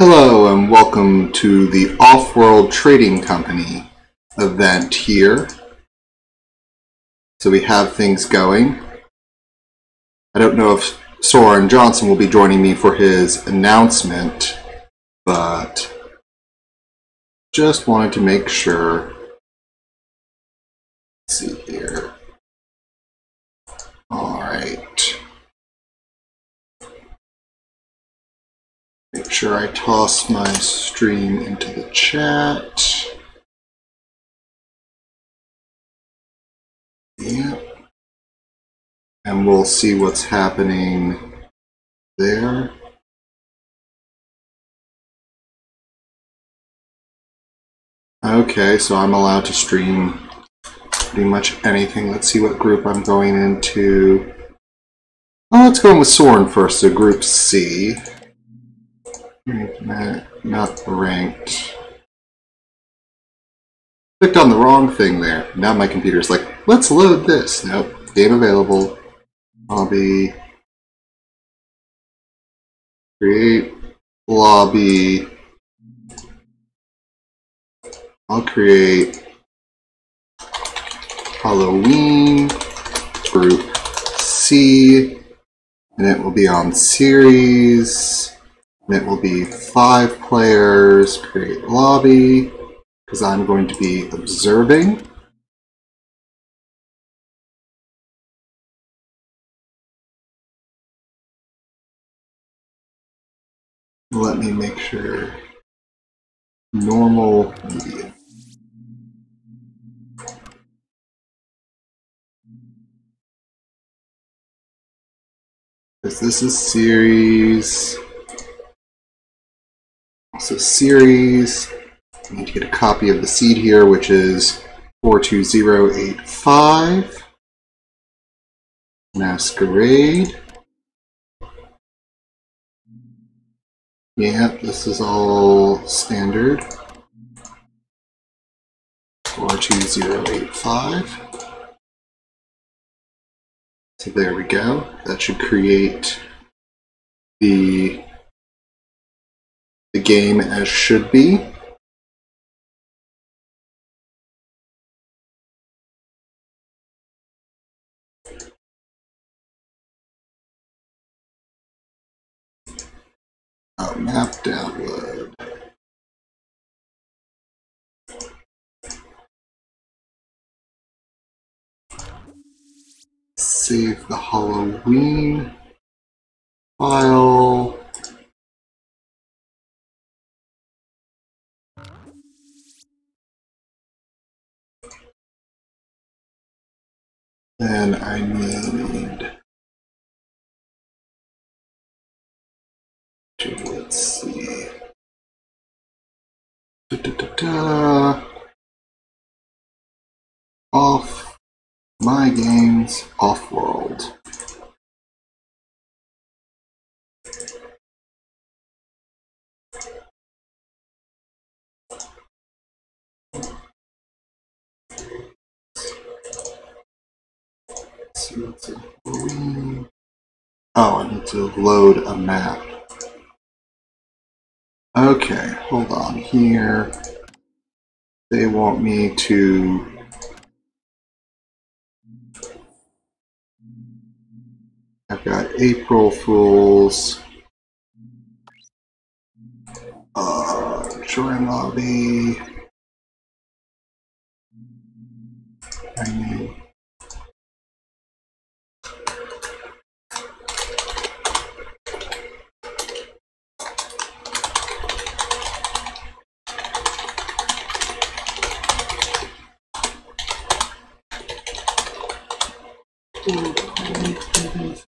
Hello and welcome to the Offworld Trading Company event here. So we have things going. I don't know if Soren Johnson will be joining me for his announcement, but just wanted to make sure. Let's see here. Alright. Make sure I toss my stream into the chat. Yep. And we'll see what's happening there. Okay, so I'm allowed to stream pretty much anything. Let's see what group I'm going into. Oh, let's go with Soren first, so Group C. Not ranked. Clicked on the wrong thing there. Now my computer's like, let's load this. Nope. Game available. Lobby. Create lobby. I'll create Halloween Group C. And it will be on series. And it will be 5 players, create lobby, because I'm going to be observing. Let me make sure. Normal media. Because this is series. So series, I need to get a copy of the seed here, which is 42085. Masquerade. Yeah, this is all standard. 42085. So there we go. That should create the game as should be. Oh, map download. Save the Halloween file. Then I need to, let's see. Off my games, Offworld. Oh, I need to load a map. Okay, hold on here. They want me to I've got April Fools. Join lobby. I need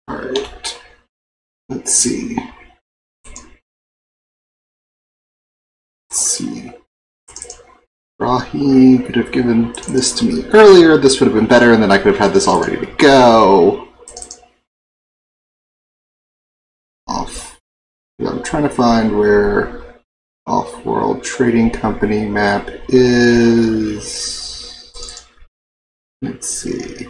Alright. Let's see. Rahi could have given this to me earlier. This would have been better, and then I could have had this all ready to go. I'm trying to find where Offworld Trading Company map is. Let's see.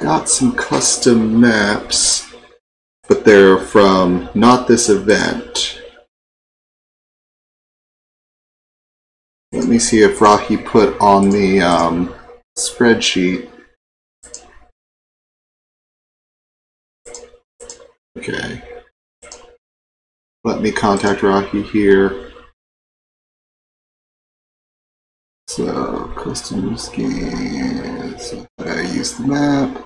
got some custom maps, but they're from not this event. Let me see if Rahi put on the spreadsheet. Okay. Let me contact Rahi here. So, custom skins. I use the map.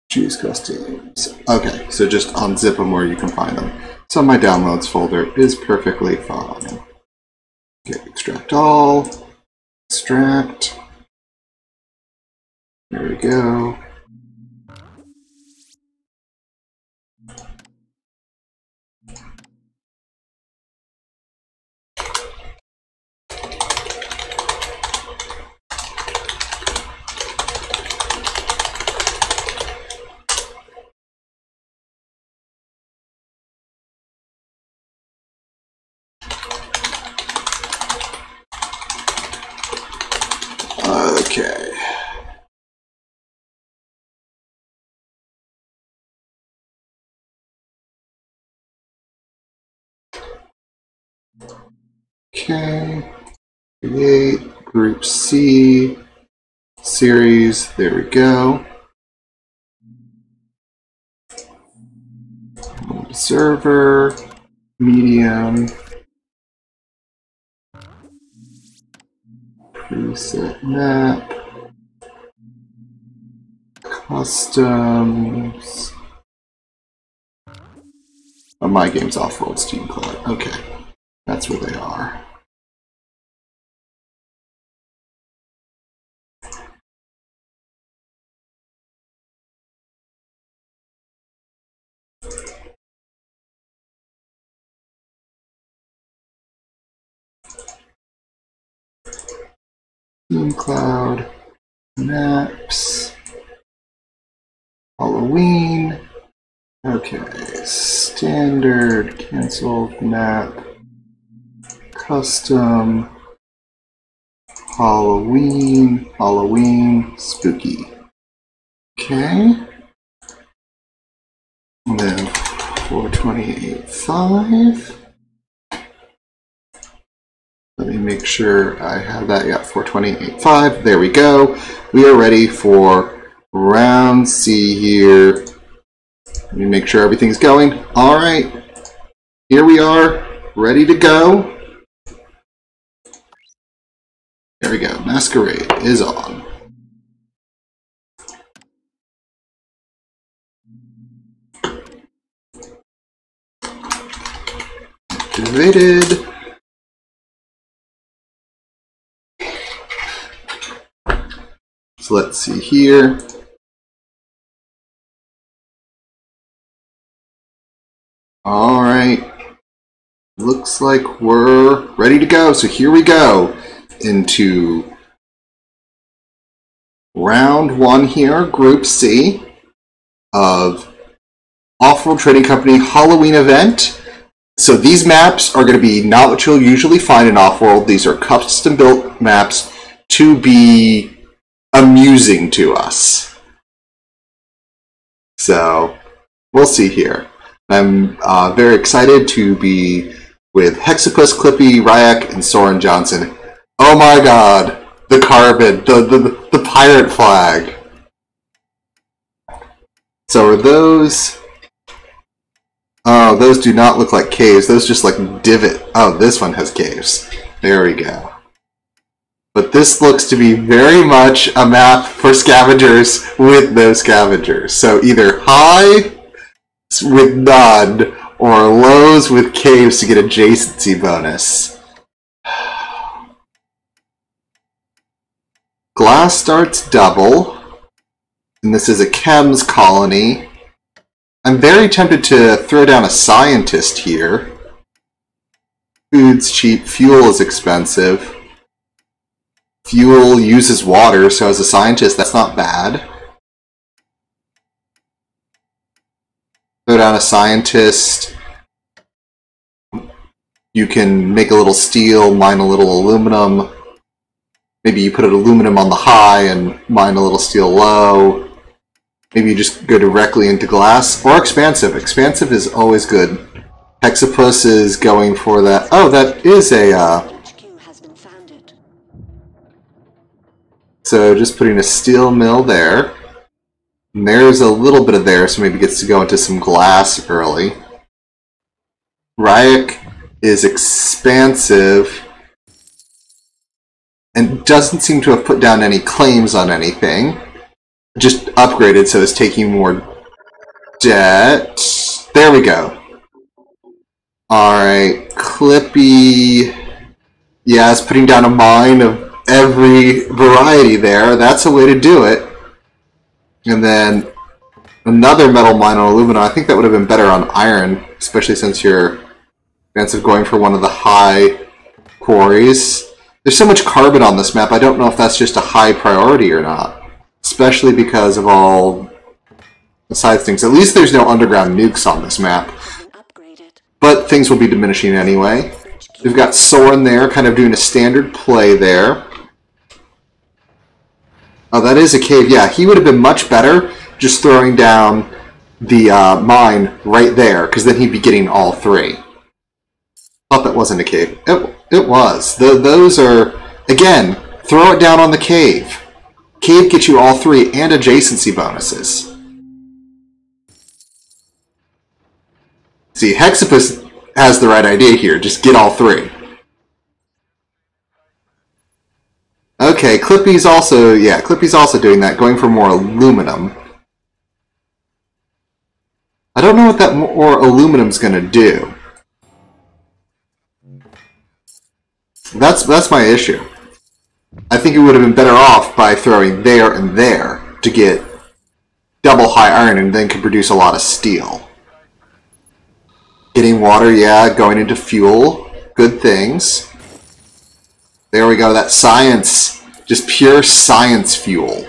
Choose customs. Okay, so just unzip them where you can find them. So my downloads folder is perfectly fine. Okay, extract all. Extract. There we go. Okay. Okay. Create Group C series. There we go. Server, medium, preset map, customs. Oh, my game's Offworld Steam Cloud. Okay, that's where they are. Steam Cloud, maps, Halloween. Okay, standard, canceled map, custom, Halloween, spooky. Okay. And then 428.5. Let me make sure I have that. Yeah, 428.5. There we go. We are ready for round C here. Let me make sure everything's going. All right. Here we are, ready to go. There we go. Masquerade is on. Activated. So let's see here. All right. Looks like we're ready to go. So here we go into round one here, Group C of Offworld Trading Company Halloween event. So these maps are going to be not what you'll usually find in Offworld. These are custom built maps to be amusing to us. So we'll see here. I'm very excited to be with Hexapus, Clippy, Ryak, and Soren Johnson. Oh my god! The carbon, the pirate flag. So are those? Oh, those do not look like caves. Those just like divot. Oh, this one has caves. There we go. But this looks to be very much a map for scavengers with no scavengers. So either high with none or lows with caves to get adjacency bonus. Glass starts double. And this is a chems colony. I'm very tempted to throw down a scientist here. Food's cheap, fuel is expensive. Fuel uses water, so as a scientist, that's not bad. Throw down a scientist. You can make a little steel, mine a little aluminum. maybe you put an aluminum on the high and mine a little steel low. Maybe you just go directly into glass. Or expansive. Expansive is always good. Hexapus is going for that. Oh, that is a... So just putting a steel mill there. And there's a little bit of there, so maybe gets to go into some glass early. Ryak is expansive and doesn't seem to have put down any claims on anything. Just upgraded, so it's taking more debt. There we go. Alright, Clippy. Yeah, it's putting down a mine of every variety there. That's a way to do it. And then another metal mine on aluminum. I think that would have been better on iron, especially since you're expensive going for one of the high quarries. There's so much carbon on this map, I don't know if that's just a high priority or not. Especially because of all the side things. At least there's no underground nukes on this map. But things will be diminishing anyway. We've got Soren there, kind of doing a standard play there. Oh, that is a cave. Yeah, he would have been much better just throwing down the mine right there, because then he'd be getting all three. Thought that wasn't a cave. It was. Those are, again, throw it down on the cave. Cave gets you all three and adjacency bonuses. See, Hexapus has the right idea here. Just get all three. Okay, Clippy's also, yeah, Clippy's also doing that, going for more aluminum. I don't know what that more aluminum's going to do. That's my issue. I think it would have been better off by throwing there and there to get double high iron and then could produce a lot of steel. Getting water, yeah, going into fuel, good things. There we go, that science, just pure science fuel.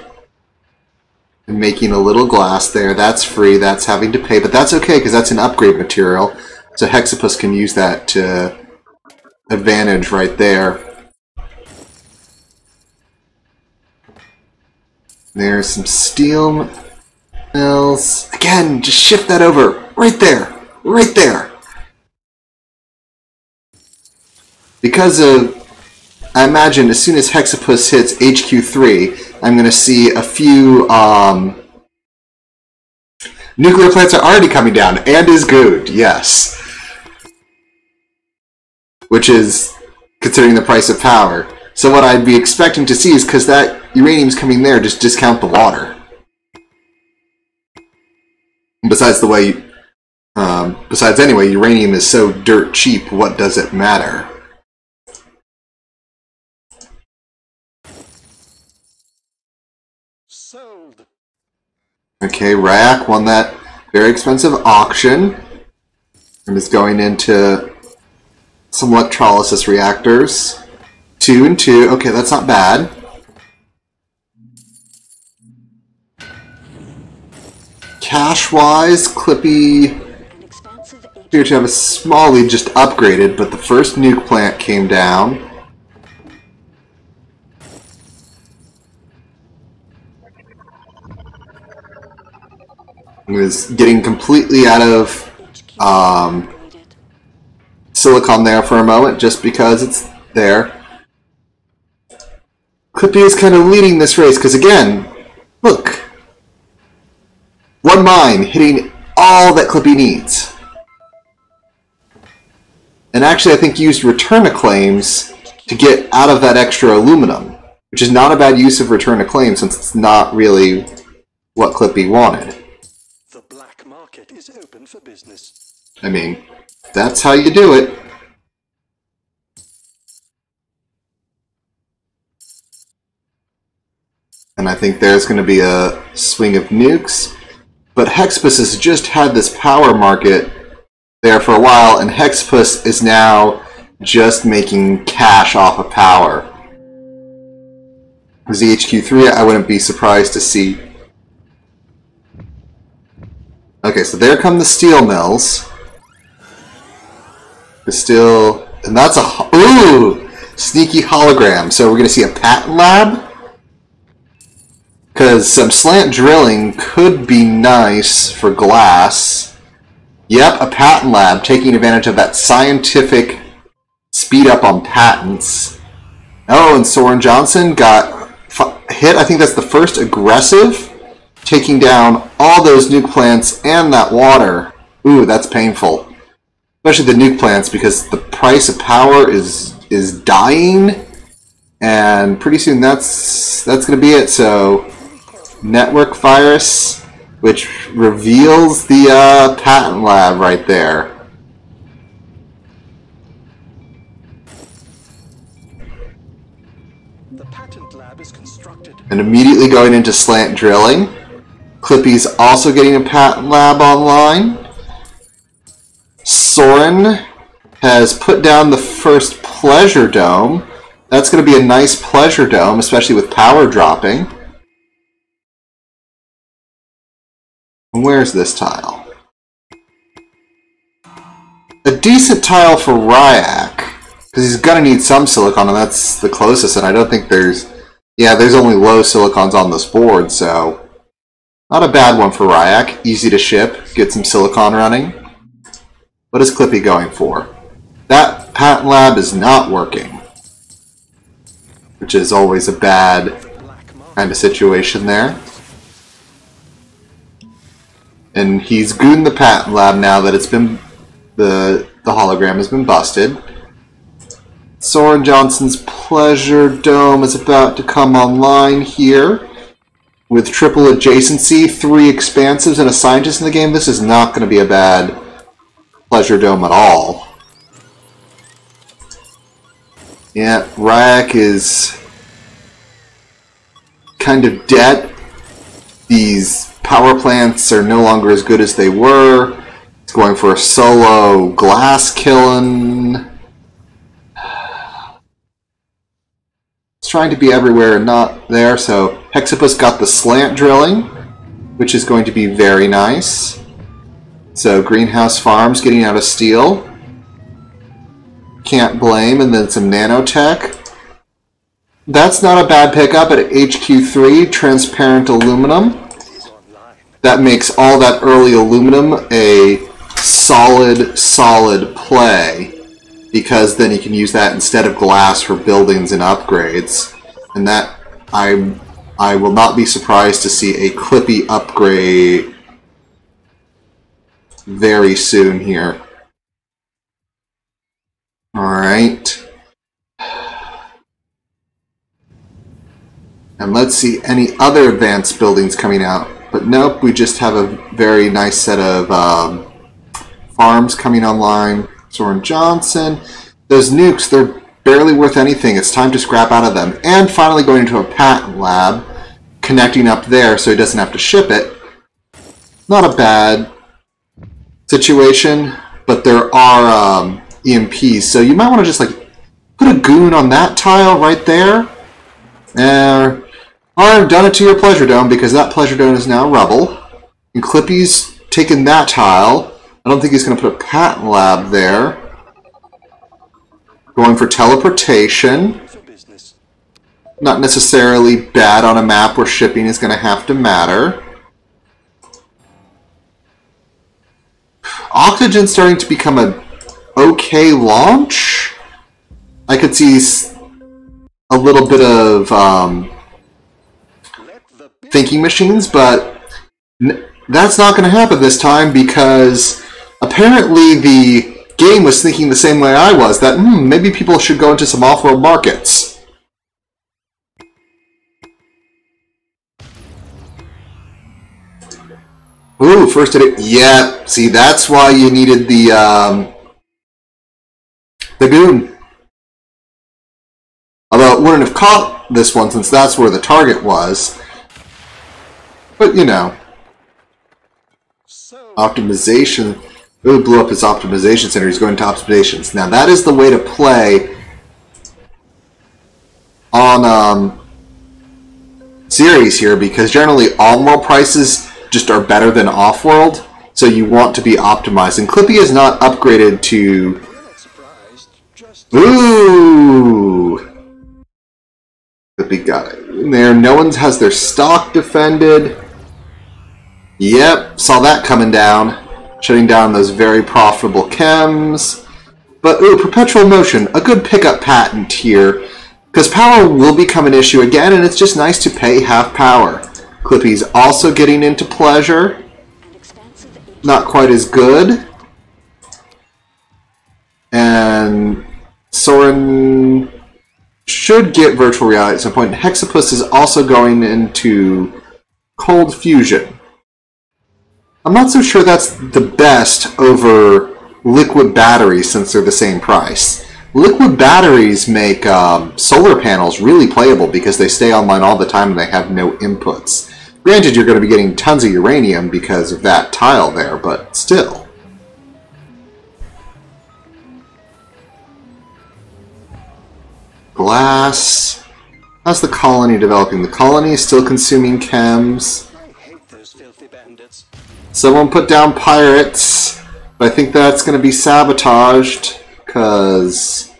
And making a little glass there, that's free, that's having to pay, but that's okay because that's an upgrade material. So Hexapus can use that to advantage right there. There's some steel mills. Again, just shift that over. Right there. Right there. Because of, I imagine as soon as Hexapus hits HQ3, I'm going to see a few nuclear plants are already coming down, and is good, yes. Which is considering the price of power. So what I'd be expecting to see is, because that uranium's coming there, just discount the water. Besides the way, besides anyway, uranium is so dirt cheap, what does it matter? Sold. Okay, Ryak won that very expensive auction and is going into some electrolysis reactors. 2 and 2. Okay, that's not bad. Cash-wise, Clippy appeared to have a small lead, just upgraded, but the first nuke plant came down. He was getting completely out of silicon there for a moment, just because it's there. Clippy is kind of leading this race, because again, look. One mine hitting all that Clippy needs. And actually I think used return to claims to get out of that extra aluminum, which is not a bad use of return to claims since it's not really what Clippy wanted. The black market is open for business. I mean, that's how you do it. And I think there's going to be a swing of nukes. But Hexapus has just had this power market there for a while, and Hexapus is now just making cash off of power. ZHQ3, I wouldn't be surprised to see. Okay, so there come the steel mills. The steel, and that's a, ooh! sneaky hologram. So we're going to see a patent lab? Because some slant drilling could be nice for glass. Yep, a patent lab, taking advantage of that scientific speed up on patents. Oh, and Soren Johnson got hit. I think that's the first aggressive, taking down all those nuke plants and that water. Ooh, that's painful. Especially the nuke plants, because the price of power is dying. And pretty soon that's going to be it. So, network virus, which reveals the patent lab right there. The patent lab is constructed. And immediately going into slant drilling. Clippy's also getting a patent lab online. Soren has put down the first pleasure dome. That's going to be a nice pleasure dome, especially with power dropping. Where's this tile? A decent tile for Ryak, because he's going to need some silicon, and that's the closest, and I don't think there's... Yeah, there's only low silicons on this board, so... Not a bad one for Ryak. Easy to ship, get some silicon running. What is Clippy going for? That patent lab is not working, which is always a bad kind of situation there. And he's gooned the patent lab now that it's been the hologram has been busted. Soren Johnson's pleasure dome is about to come online here with triple adjacency, 3 expansives, and a scientist in the game. This is not going to be a bad pleasure dome at all. Yeah, Ryak is kind of dead. These power plants are no longer as good as they were. It's going for a solo glass killing. It's trying to be everywhere and not there, so Hexapus got the slant drilling, which is going to be very nice. So Greenhouse Farms getting out of steel. Can't blame, and then some nanotech. That's not a bad pickup at HQ3, transparent aluminum. That makes all that early aluminum a solid play, because then you can use that instead of glass for buildings and upgrades. And that, I will not be surprised to see a Clippy upgrade very soon here. Alright. And let's see any other advanced buildings coming out. But nope, we just have a very nice set of farms coming online. Soren Johnson. Those nukes, they're barely worth anything. It's time to scrap out of them. And finally going into a patent lab, connecting up there so he doesn't have to ship it. Not a bad situation, but there are EMPs, so you might want to just like put a goon on that tile right there. Or I've done it to your pleasure dome, because that pleasure dome is now rubble. And Clippy's taken that tile. I don't think he's going to put a patent lab there. Going for teleportation. Not necessarily bad on a map where shipping is going to have to matter. Octogen's starting to become a okay launch. I could see a little bit of thinking machines, but that's not going to happen this time, because apparently the game was thinking the same way I was, that maybe people should go into some off-world markets. Ooh, first hit it. Yeah, see, that's why you needed the goon. Although it wouldn't have caught this one, since that's where the target was. But, you know. Optimization. Ooh, blew up his optimization center. He's going to optimizations. Now, that is the way to play on series here, because generally on-world prices just are better than off-world, so you want to be optimized. And Clippy is not upgraded to Ooh! Clippy got it in there. No one has their stock defended. Yep, saw that coming down. Shutting down those very profitable chems. But, ooh, perpetual motion. A good pickup patent here. Because power will become an issue again, and it's just nice to pay half power. Clippy's also getting into pleasure. Not quite as good. And Soren should get virtual reality at some point. Hexapus is also going into cold fusion. I'm not so sure that's the best over liquid batteries since they're the same price. Liquid batteries make solar panels really playable because they stay online all the time and they have no inputs. Granted, you're going to be getting tons of uranium because of that tile there, but still. Glass. How's the colony developing? The colony is still consuming chems. I hate those filthy bandits. Someone put down pirates, but I think that's going to be sabotaged because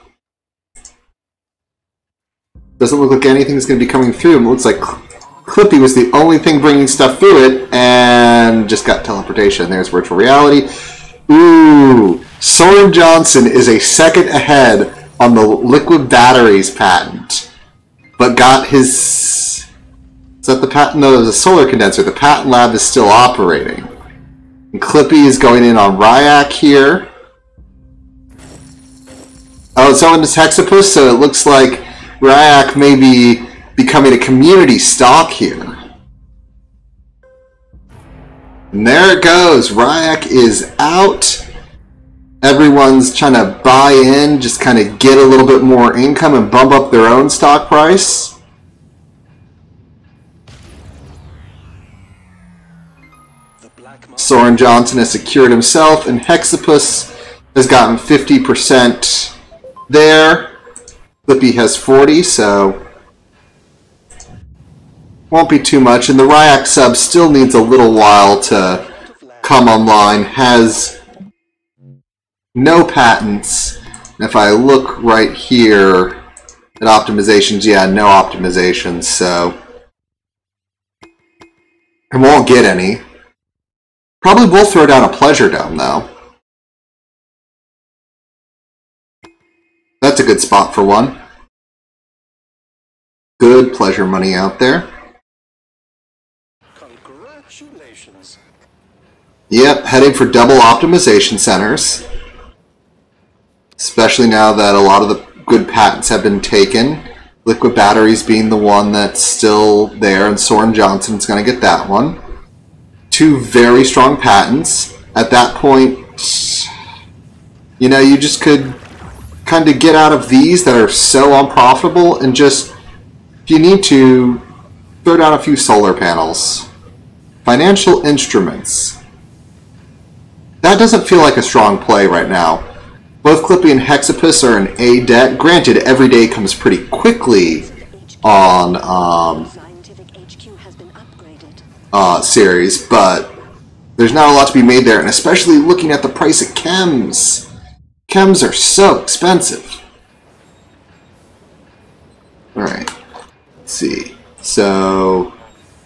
doesn't look like anything's going to be coming through. It looks like Clippy was the only thing bringing stuff through it and just got teleportation. There's virtual reality. Ooh, Soren Johnson is a second ahead on the liquid batteries patent, but got his... Is that the patent? No, there's a solar condenser. The patent lab is still operating. And Clippy is going in on Ryak here. Oh, it's on this Hexapus, so it looks like Ryak may be becoming a community stock here. And there it goes. Ryak is out. Everyone's trying to buy in, just kind of get a little bit more income and bump up their own stock price. Soren Johnson has secured himself, and Hexapus has gotten 50% there. Clippy has 40, so won't be too much. And the Ryak sub still needs a little while to come online. Has no patents. And if I look right here at optimizations, yeah, no optimizations, so I won't get any. Probably will throw down a pleasure dome, though. That's a good spot for one. Good pleasure money out there. Congratulations. Yep, heading for double optimization centers. Especially now that a lot of the good patents have been taken. Liquid batteries being the one that's still there, and Soren Johnson's going to get that one. Two very strong patents. At that point, you know, you just could kind of get out of these that are so unprofitable and just, if you need to, throw down a few solar panels. Financial instruments. That doesn't feel like a strong play right now. Both Clippy and Hexapus are in A debt. Granted, every day comes pretty quickly on series, but there's not a lot to be made there, and especially looking at the price of chems. Chems are so expensive. Alright, let's see. So,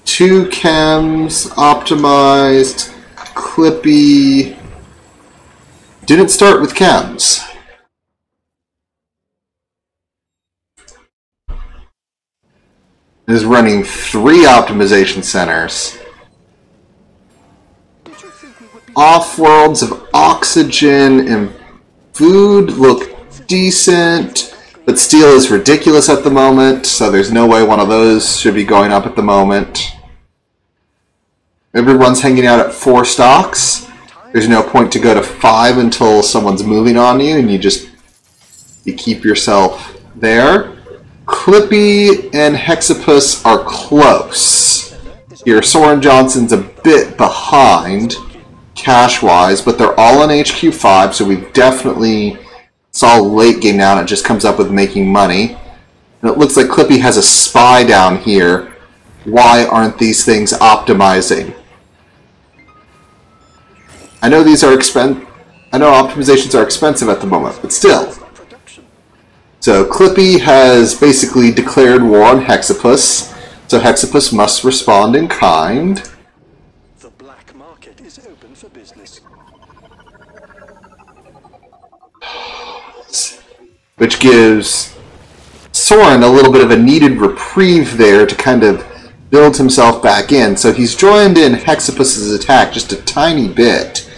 2 chems optimized. Clippy didn't start with chems. Is running 3 optimization centers. Offworlds of oxygen and food look decent, but steel is ridiculous at the moment, so there's no way one of those should be going up at the moment. Everyone's hanging out at 4 stocks. There's no point to go to 5 until someone's moving on you, and you keep yourself there. Clippy and Hexapus are close. Here, Soren Johnson's a bit behind cash-wise, but they're all in HQ5, so we definitely saw late game now, and it just comes up with making money. And it looks like Clippy has a spy down here. Why aren't these things optimizing? I know these are I know optimizations are expensive at the moment, but still. So Clippy has basically declared war on Hexapus, so Hexapus must respond in kind. The black market is open for business. Which gives Soren a little bit of a needed reprieve there to kind of build himself back in. So he's joined in Hexapus's attack just a tiny bit.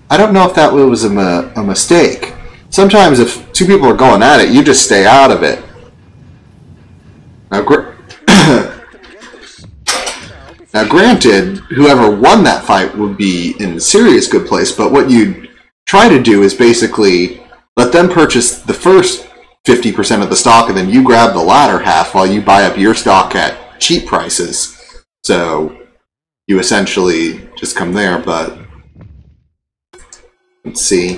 I don't know if that was a mistake. Sometimes if two people are going at it, you just stay out of it. Now, now granted, whoever won that fight would be in a serious good place, but what you try to do is basically let them purchase the first 50% of the stock, and then you grab the latter half while you buy up your stock at cheap prices. So you essentially just come there, but let's see.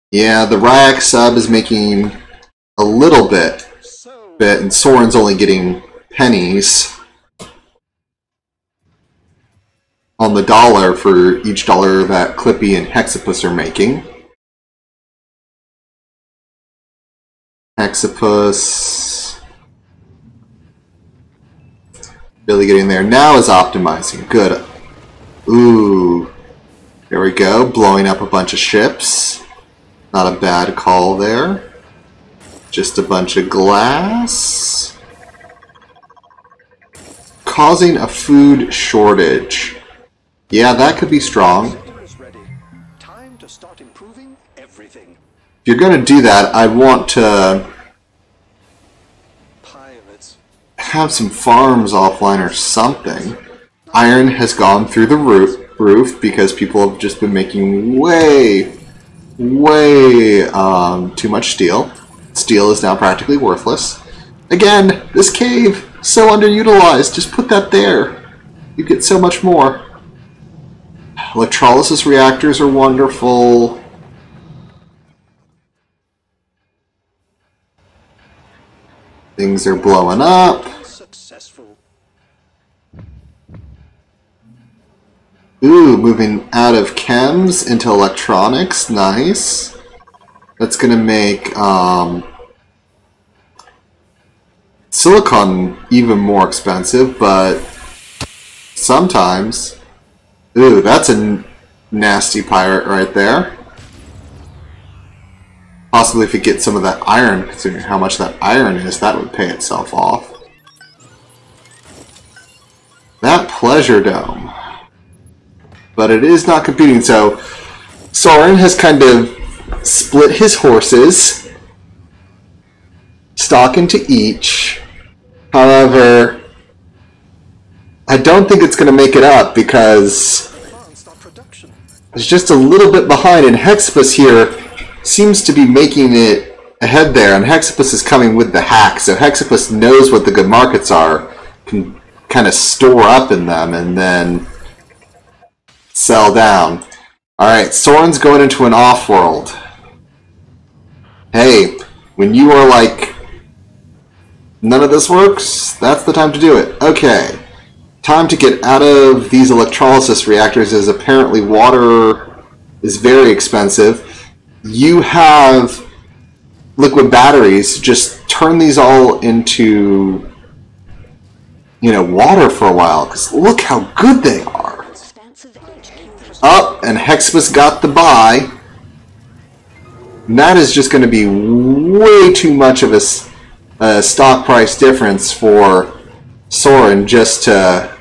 Yeah, the Ryak sub is making a little bit, and Soren's only getting pennies on the dollar for each dollar that Clippy and Hexapus are making. Hexapus really getting there. Now is optimizing. Good. Ooh. There we go. Blowing up a bunch of ships. Not a bad call there. Just a bunch of glass. Causing a food shortage. Yeah, that could be strong. Time to start improving everything. If you're going to do that, I want to have some farms offline or something. Iron has gone through the roof because people have just been making way too much steel. Steel is now practically worthless. Again, this cave, so underutilized. Just put that there. You get so much more. Electrolysis reactors are wonderful. Things are blowing up. Successful. Ooh, moving out of chems into electronics. Nice. That's going to make silicon even more expensive, but sometimes... Ooh, that's a nasty pirate right there. Possibly if you get some of that iron, considering how much that iron is, that would pay itself off. That pleasure dome. But it is not competing, so Soren has kind of split his horses, stock into each. However, I don't think it's going to make it up because it's just a little bit behind, and Hexapus here seems to be making it ahead there, and Hexapus is coming with the hack, so Hexapus knows what the good markets are, can kind of store up in them, and then sell down. Alright, Soren's going into an Offworld. Hey, when you are like, none of this works, that's the time to do it. Okay, time to get out of these electrolysis reactors, as apparently water is very expensive. You have liquid batteries, just turn these all into, you know, water for a while, because look how good they are. Up, and Hexapus got the buy. And that is just going to be way too much of a stock price difference for Soren just to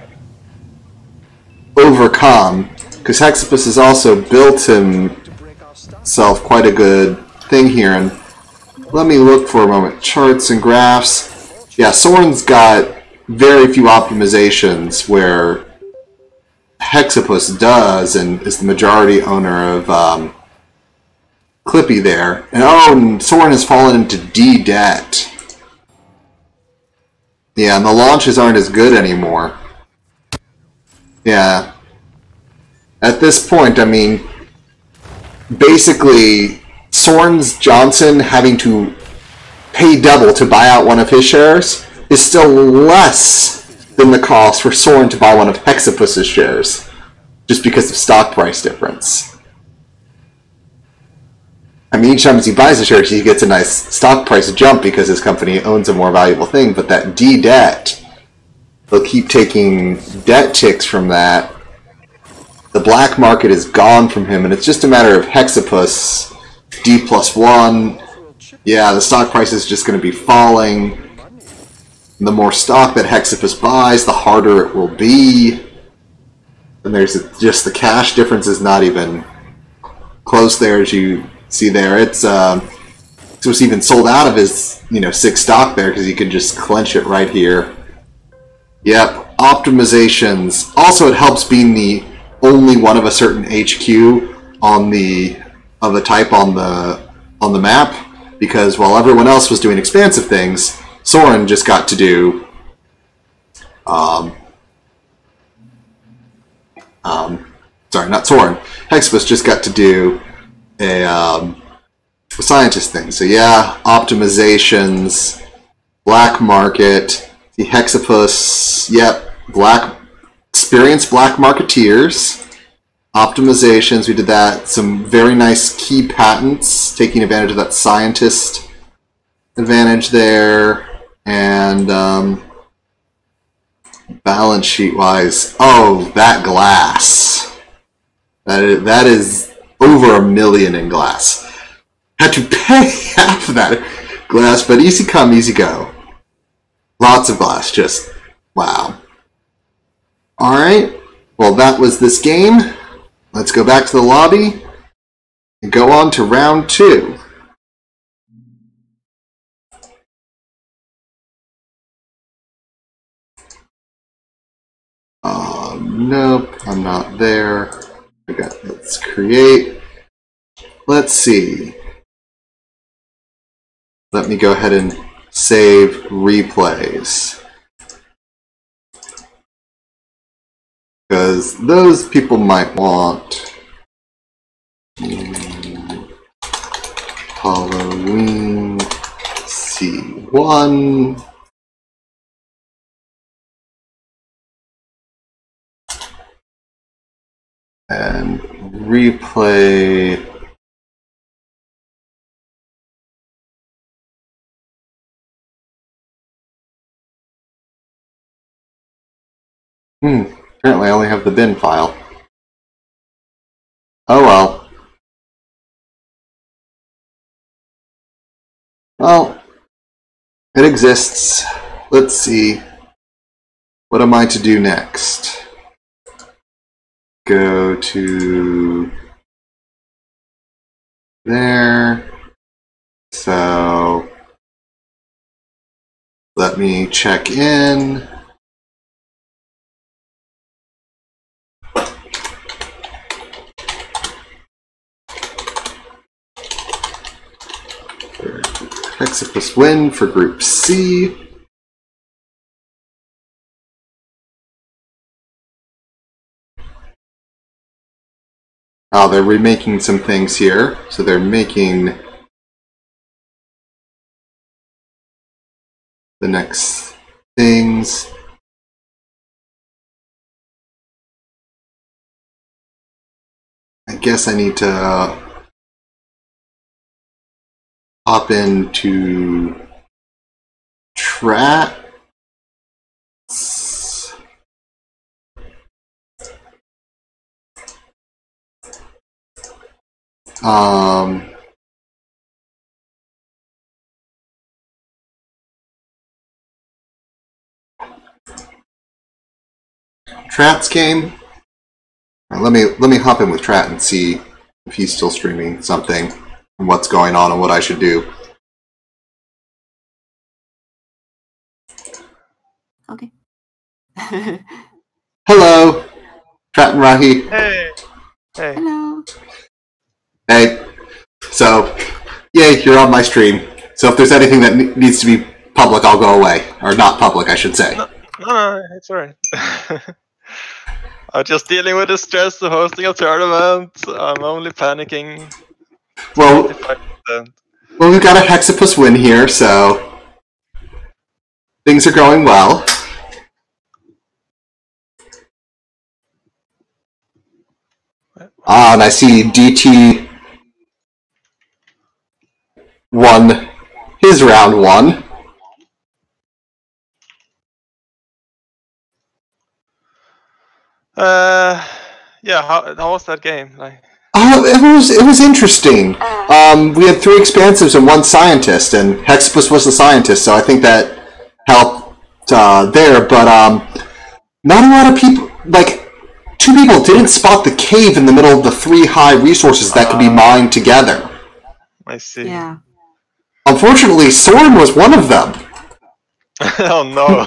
overcome, because Hexapus has also built himself quite a good thing here. And let me look for a moment. Charts and graphs. Yeah, Soren's got very few optimizations, where Hexapus does, and is the majority owner of Clippy there. And Soren has fallen into D debt. Yeah, and the launches aren't as good anymore. Yeah. At this point, I mean, basically, Soren's Johnson having to pay double to buy out one of his shares is still less than the cost for Soren to buy one of Hexapus's shares, just because of stock price difference. I mean, each time he buys a share, he gets a nice stock price jump because his company owns a more valuable thing. But that D debt, they'll keep taking debt ticks from that. The black market is gone from him, and it's just a matter of Hexapus, D+1. Yeah, the stock price is just going to be falling. The more stock that Hexapus buys, the harder it will be. And there's just the cash difference is not even close there, as you see there. It was even sold out of his 6 stock there because you could just clench it right here. Yep, optimizations. Also, it helps being the only one of a certain HQ of a type on the map, because while everyone else was doing expansive things, Soren just got to do sorry, not Soren. Hexapus just got to do a scientist thing. So yeah, optimizations, black market, the Hexapus, yep, experienced black marketeers, optimizations, we did that, some very nice key patents, taking advantage of that scientist advantage there, and balance sheet wise, oh, that glass. That is over $1 million in glass. Had to pay half of that glass, but easy come, easy go. Lots of glass, just wow. Alright, well that was this game. Let's go back to the lobby and go on to round 2. Nope, I'm not there. Let's create. Let's see. Let me go ahead and save replays. Because those people might want Halloween C1. And replay apparently I only have the bin file. Oh well. Well, it exists. Let's see. What am I to do next? Go to there. So let me check in. Hexapus win for Group C. Oh, they're remaking some things here. So they're making the next things. I guess I need to hop into Trats. Trats came. Let me hop in with Trat and see if he's still streaming something and what's going on and what I should do. Okay. Hello, Trat and Rahi. Hey. Hey. Hello. Hey. So, yay, you're on my stream. So if there's anything that needs to be public, I'll go away. Or not public, I should say. No, it's alright. I'm just dealing with the stress of hosting a tournament. I'm only panicking. Well, 25%. we've got a Hexapus win here, so things are going well. Ah, and I see DT won his round 1. Yeah, how was that game? Like, it was interesting. We had 3 expansives and 1 scientist, and Hexapus was the scientist, so I think that helped there. But not a lot of people, like 2 people didn't spot the cave in the middle of the 3 high resources that could be mined together. I see. Yeah. Unfortunately, Soren was one of them. Oh no.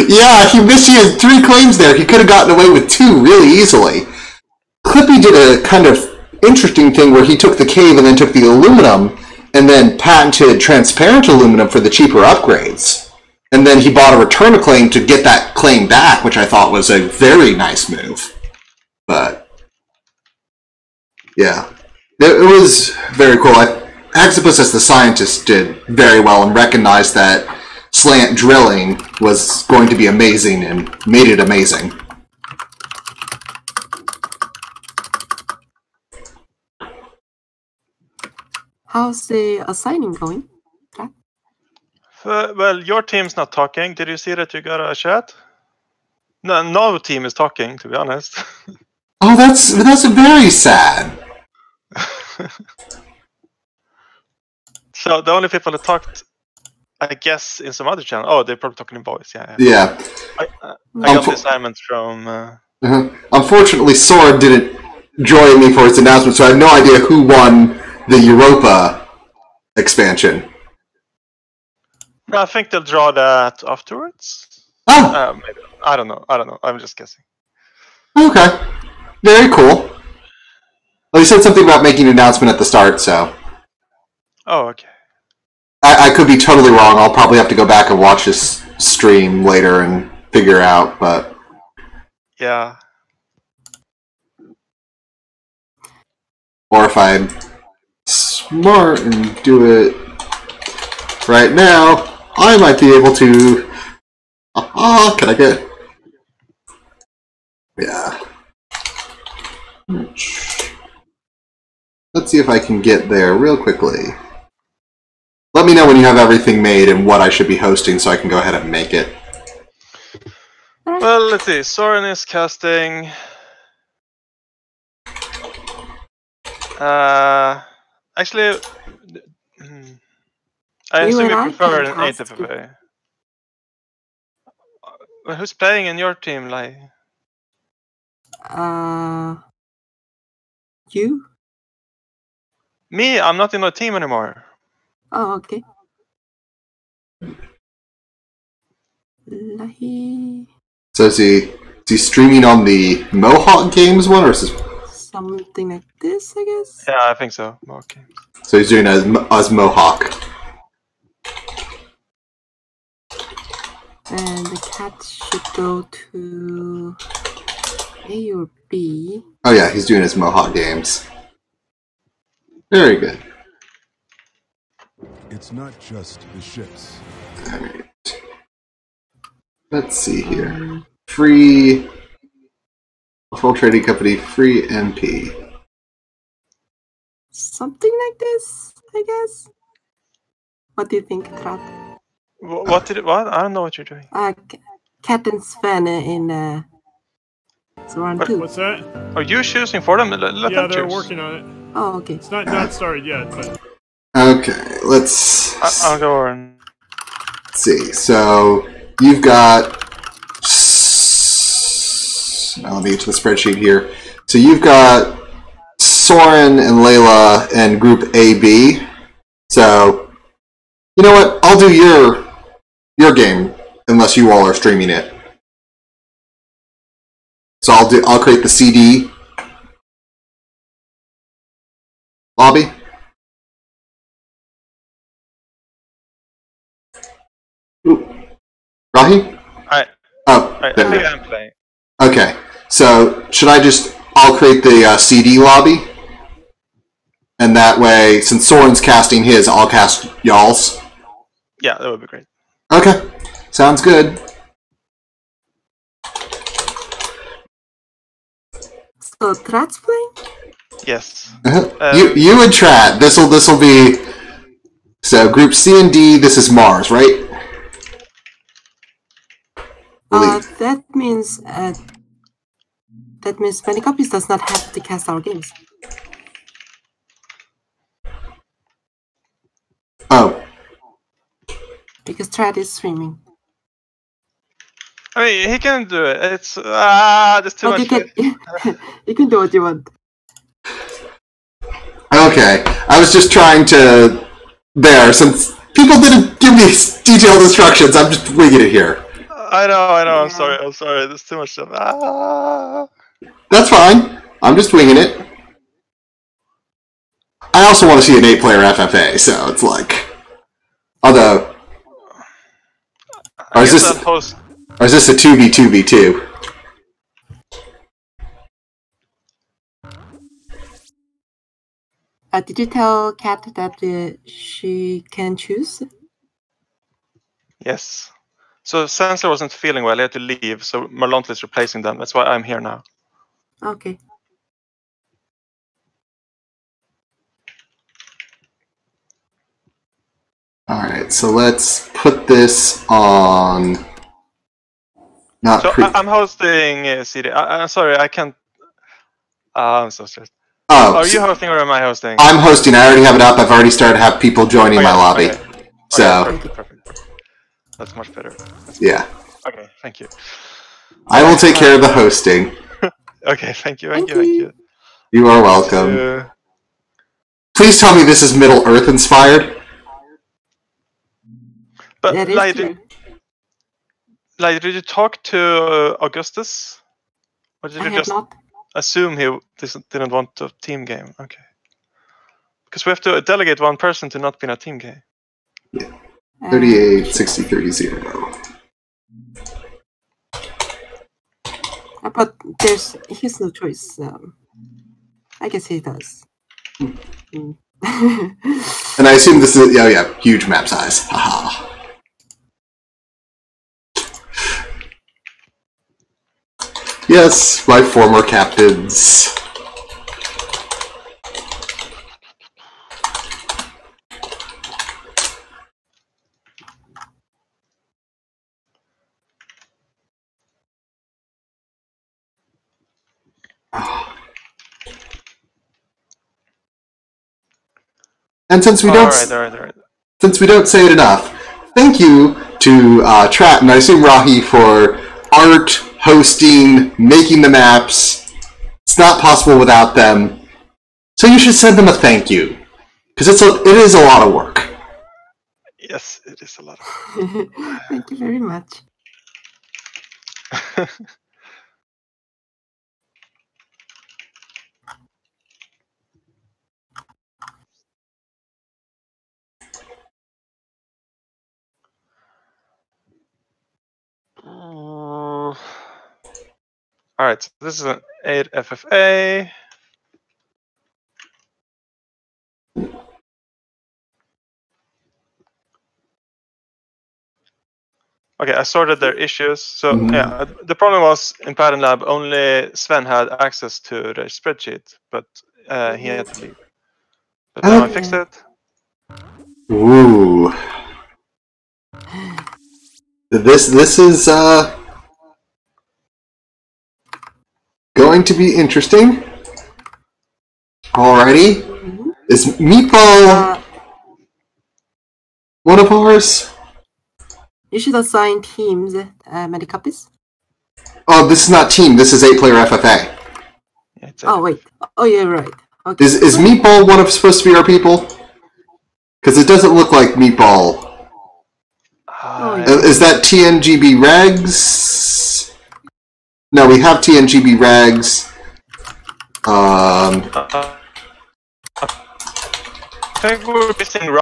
Yeah, he had 3 claims there. He could have gotten away with 2 really easily. Clippy did a kind of interesting thing where he took the cave and then took the aluminum and then patented transparent aluminum for the cheaper upgrades. And then he bought a return claim to get that claim back, which I thought was a very nice move. But, yeah. It was very cool. Hexapus, as the scientist, did very well and recognized that slant drilling was going to be amazing and made it amazing. How's the assigning going? Well, your team's not talking. Did you see that you got a chat? No team is talking, to be honest. Oh, that's very sad. So the only people that talked, I guess, in some other channel. Oh, they're probably talking in voice. Yeah. Yeah. I got the assignment from. Unfortunately, Soren didn't join me for his announcement, so I have no idea who won the Europa expansion. I think they'll draw that afterwards. Oh. Maybe. I don't know. I'm just guessing. Okay. Very cool. Well, you said something about making an announcement at the start, so. Oh, okay. I could be totally wrong. I'll probably have to go back and watch this stream later and figure out, but. Yeah. Or if I'm smart and do it right now, I might be able to. Can I get? Yeah. Let's see if I can get there real quickly. Let me know when you have everything made and what I should be hosting so I can go ahead and make it. Well, let's see. Soren is casting. Actually, I assume you prefer an 8 FFA. Who's playing in your team, like? You? Me? I'm not in a team anymore. Oh, okay. Lahi. So is he streaming on the Mohawk Games one, or is this Something like this, I guess? Yeah, I think so. Okay. so he's doing as Mohawk? And the cat should go to A or B. Oh yeah, he's doing his Mohawk Games. Very good. It's not just the ships. Alright. Let's see here. Free Offworld Trading Company, free MP. Something like this, I guess. What do you think, Krat? What? I don't know what you're doing. Cat and Sven in Soren 2. What's that? Are you choosing for them? Let Yeah, them they're choose. working on it. Oh, okay. It's not started yet, but Okay, let's I'll go on. see. So you've got. Now let me get to the spreadsheet here. So you've got Soren and Layla and Group AB. So you know what? I'll do your game unless you all are streaming it. So I'll create the CD lobby. Ooh. Rahi? I there we think go. I'm playing. Okay, so I'll create the CD lobby, and that way, since Soren's casting his, I'll cast y'all's. Yeah, that would be great. Okay, sounds good. So, Krat's playing? Yes. You and Trat. This'll be So group C and D, this is Mars, right? That means many copies does not have to cast our games Oh, because Trad is streaming. I mean, he can do it. It's there's too But much. you can do what you want. okay. I was just trying to... There, since people didn't give me detailed instructions, I'm just winging it here. I know. Yeah. I'm sorry. There's too much stuff. That's fine. I'm just winging it. I also want to see an 8-player FFA, so it's like... Although... Or is this a 2v2v2? Did you tell Kat that she can choose? Yes. So Sensor wasn't feeling well. He had to leave. So Marlontle is replacing them. That's why I'm here now. Okay. Alright, so let's put this on... Not So pre... I'm hosting CD. I'm sorry. I can't. I'm so stressed. Oh, Are you hosting or am I hosting? I'm hosting. I already have it up. I've already started to have people joining my lobby. Okay. So, Okay, perfect. That's much better. yeah. Okay, thank you. I will take care of the hosting. Okay, thank you. You are welcome. Please tell me this is Middle Earth inspired. But That is like, true. did you talk to Augustus? Or did I you have just not. assume he didn't want a team game? Okay. Because we have to delegate one person to not be in a team game. 38, 60, 30, 0. But he has no choice. I guess he does. Mm. And I assume this is... Oh yeah, huge map size. Haha. Yes, my former captains. And since we don't... All right. Since we don't say it enough, thank you to Trat and I assume Rahi for art, hosting, making the maps. It's not possible without them. So you should send them a thank you. Because it is a lot of work. Yes, it is a lot. Thank you very much. Alright, so this is an 8 FFA. Okay, I sorted their issues. So yeah, the problem was in Pattern Lab only Sven had access to the spreadsheet, but he had to leave. But now I fixed it. Ooh. This is going to be interesting. Alrighty. Is Meatball one of ours? You should assign teams many copies. Oh, this is not team. This is 8-player FFA. Yeah, Oh wait. Oh, you're right. Okay. Is Meatball one of supposed to be our people? Because it doesn't look like Meatball. Is that TNGB Regs? No, we have TNGB Regs. I think we're missing Ryan.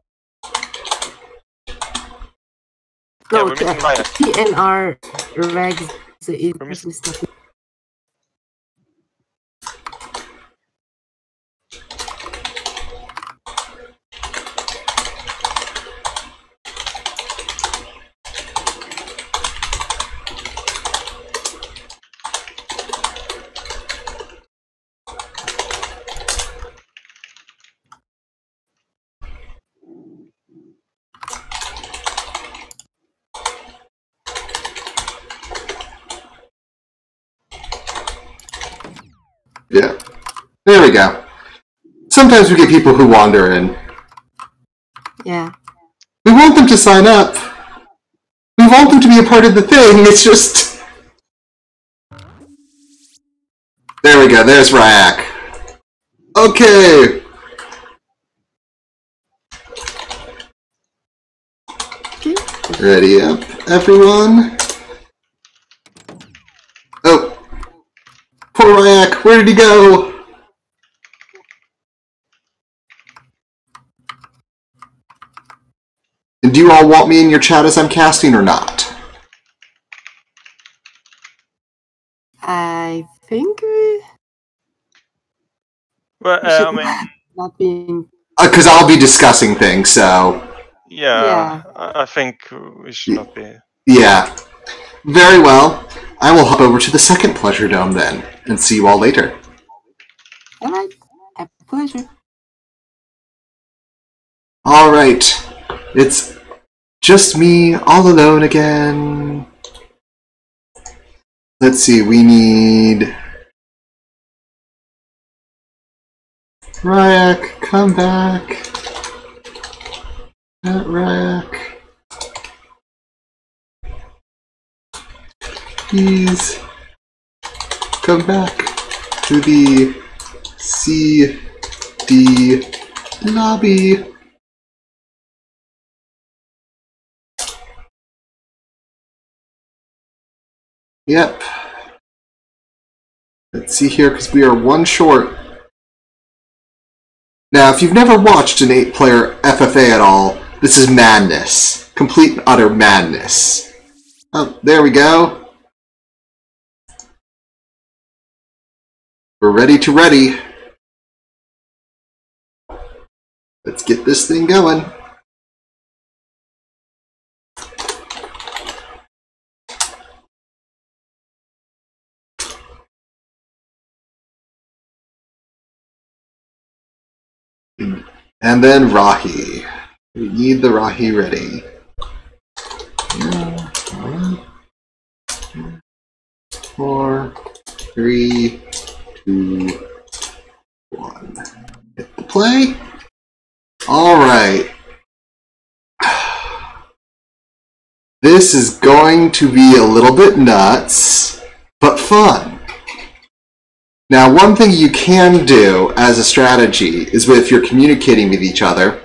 No, we're missing Ryan. TNR regs. We're missing- Yeah. There we go. Sometimes we get people who wander in. Yeah. We want them to sign up. We want them to be a part of the thing. It's just... There we go. There's Ryak. Okay. Ready up, everyone? Oh. Poor Ryak. Where did he go? And do you all want me in your chat as I'm casting or not? I think we Well, should I mean, not be. Because I'll be discussing things, so... yeah, I think we should not be. Yeah. Very well. I will hop over to the second Pleasure Dome then, and see you all later. Alright, a pleasure. Alright. It's just me, all alone again. Let's see, we need... Ryak, come back. Ryak. Please come back to the CD lobby. Yep. Let's see here, because we are one short. Now, if you've never watched an 8-player FFA at all, this is madness. Complete and utter madness. Oh, there we go. We're ready to ready. Let's get this thing going. And then Rahi. We need the Rahi ready. 4, 3, 2, 1. Hit the play. Alright. This is going to be a little bit nuts, but fun. Now, one thing you can do as a strategy is if you're communicating with each other,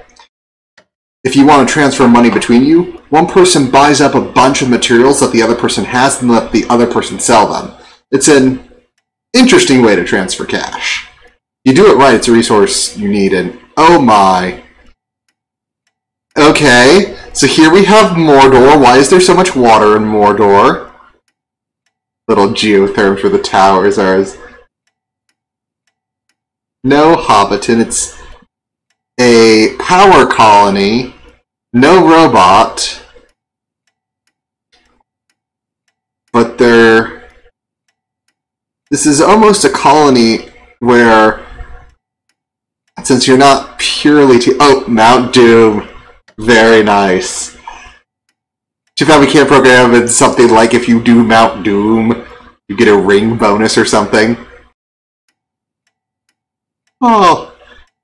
if you want to transfer money between you, one person buys up a bunch of materials that the other person has and let the other person sell them. It's an interesting way to transfer cash. You do it right, it's a resource you need, and oh my. Okay, so here we have Mordor. Why is there so much water in Mordor? Little geotherms where the towers are. No Hobbiton, it's a power colony, no robot, but this is almost a colony where, since you're not purely oh, Mount Doom, very nice. Too bad we can't program in something like if you do Mount Doom, you get a ring bonus or something. Oh,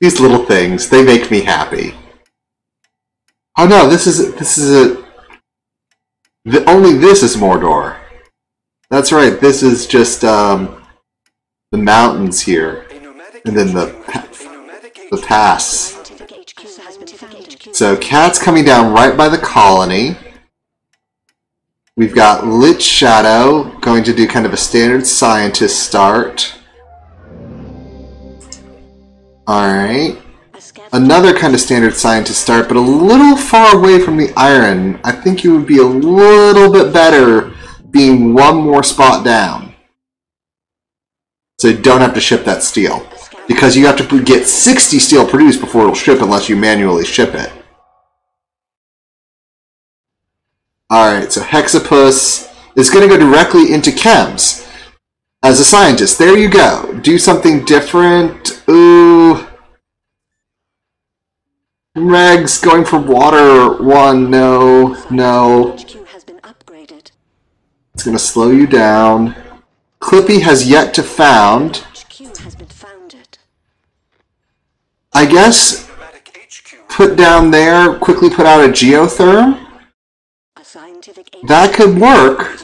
these little things, they make me happy. Oh no, this is only this is Mordor. That's right, this is just, the mountains here. And then the pass. So, Cat's coming down right by the colony. We've got Lich Shadow, going to do kind of a standard scientist start. Alright. Another kind of standard scientist start, but a little far away from the iron. I think you would be a little bit better being one more spot down. So you don't have to ship that steel. Because you have to get 60 steel produced before it'll ship unless you manually ship it. Alright, so Hexapus is going to go directly into chems. As a scientist, there you go. Do something different. Ooh. Reg's going for water 1. No, no. It's going to slow you down. Clippy has yet to found. I guess put down there, quickly put out a geotherm. That could work.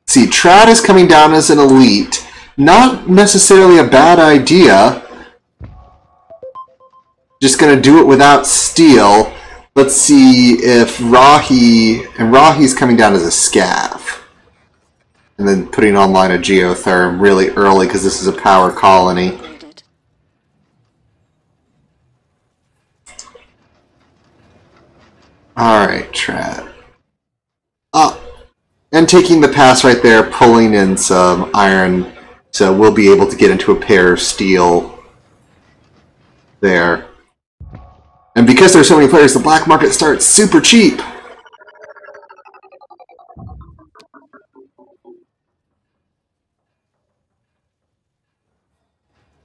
See, Trad is coming down as an elite. Not necessarily a bad idea. Just gonna do it without steel. Let's see if Rahi... And Rahi's coming down as a scav. And then putting online a geotherm really early because this is a power colony. Alright, Trad. Oh, and taking the pass right there, pulling in some iron, so we'll be able to get into a pair of steel there. And because there's so many players, the black market starts super cheap.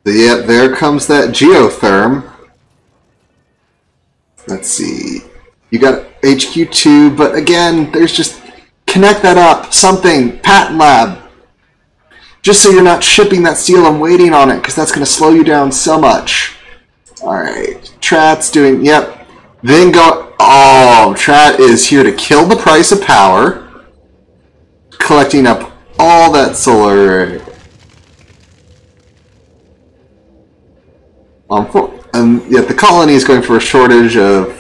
So, yep, there comes that geotherm. Let's see. You got HQ2, but again, there's just... Connect that up. Something. Patent Lab. Just so you're not shipping that steel and waiting on it, because that's going to slow you down so much. Alright. Trat's doing... Yep. Then go... Oh, Trat is here to kill the price of power. Collecting up all that solar... And yet the colony is going for a shortage of...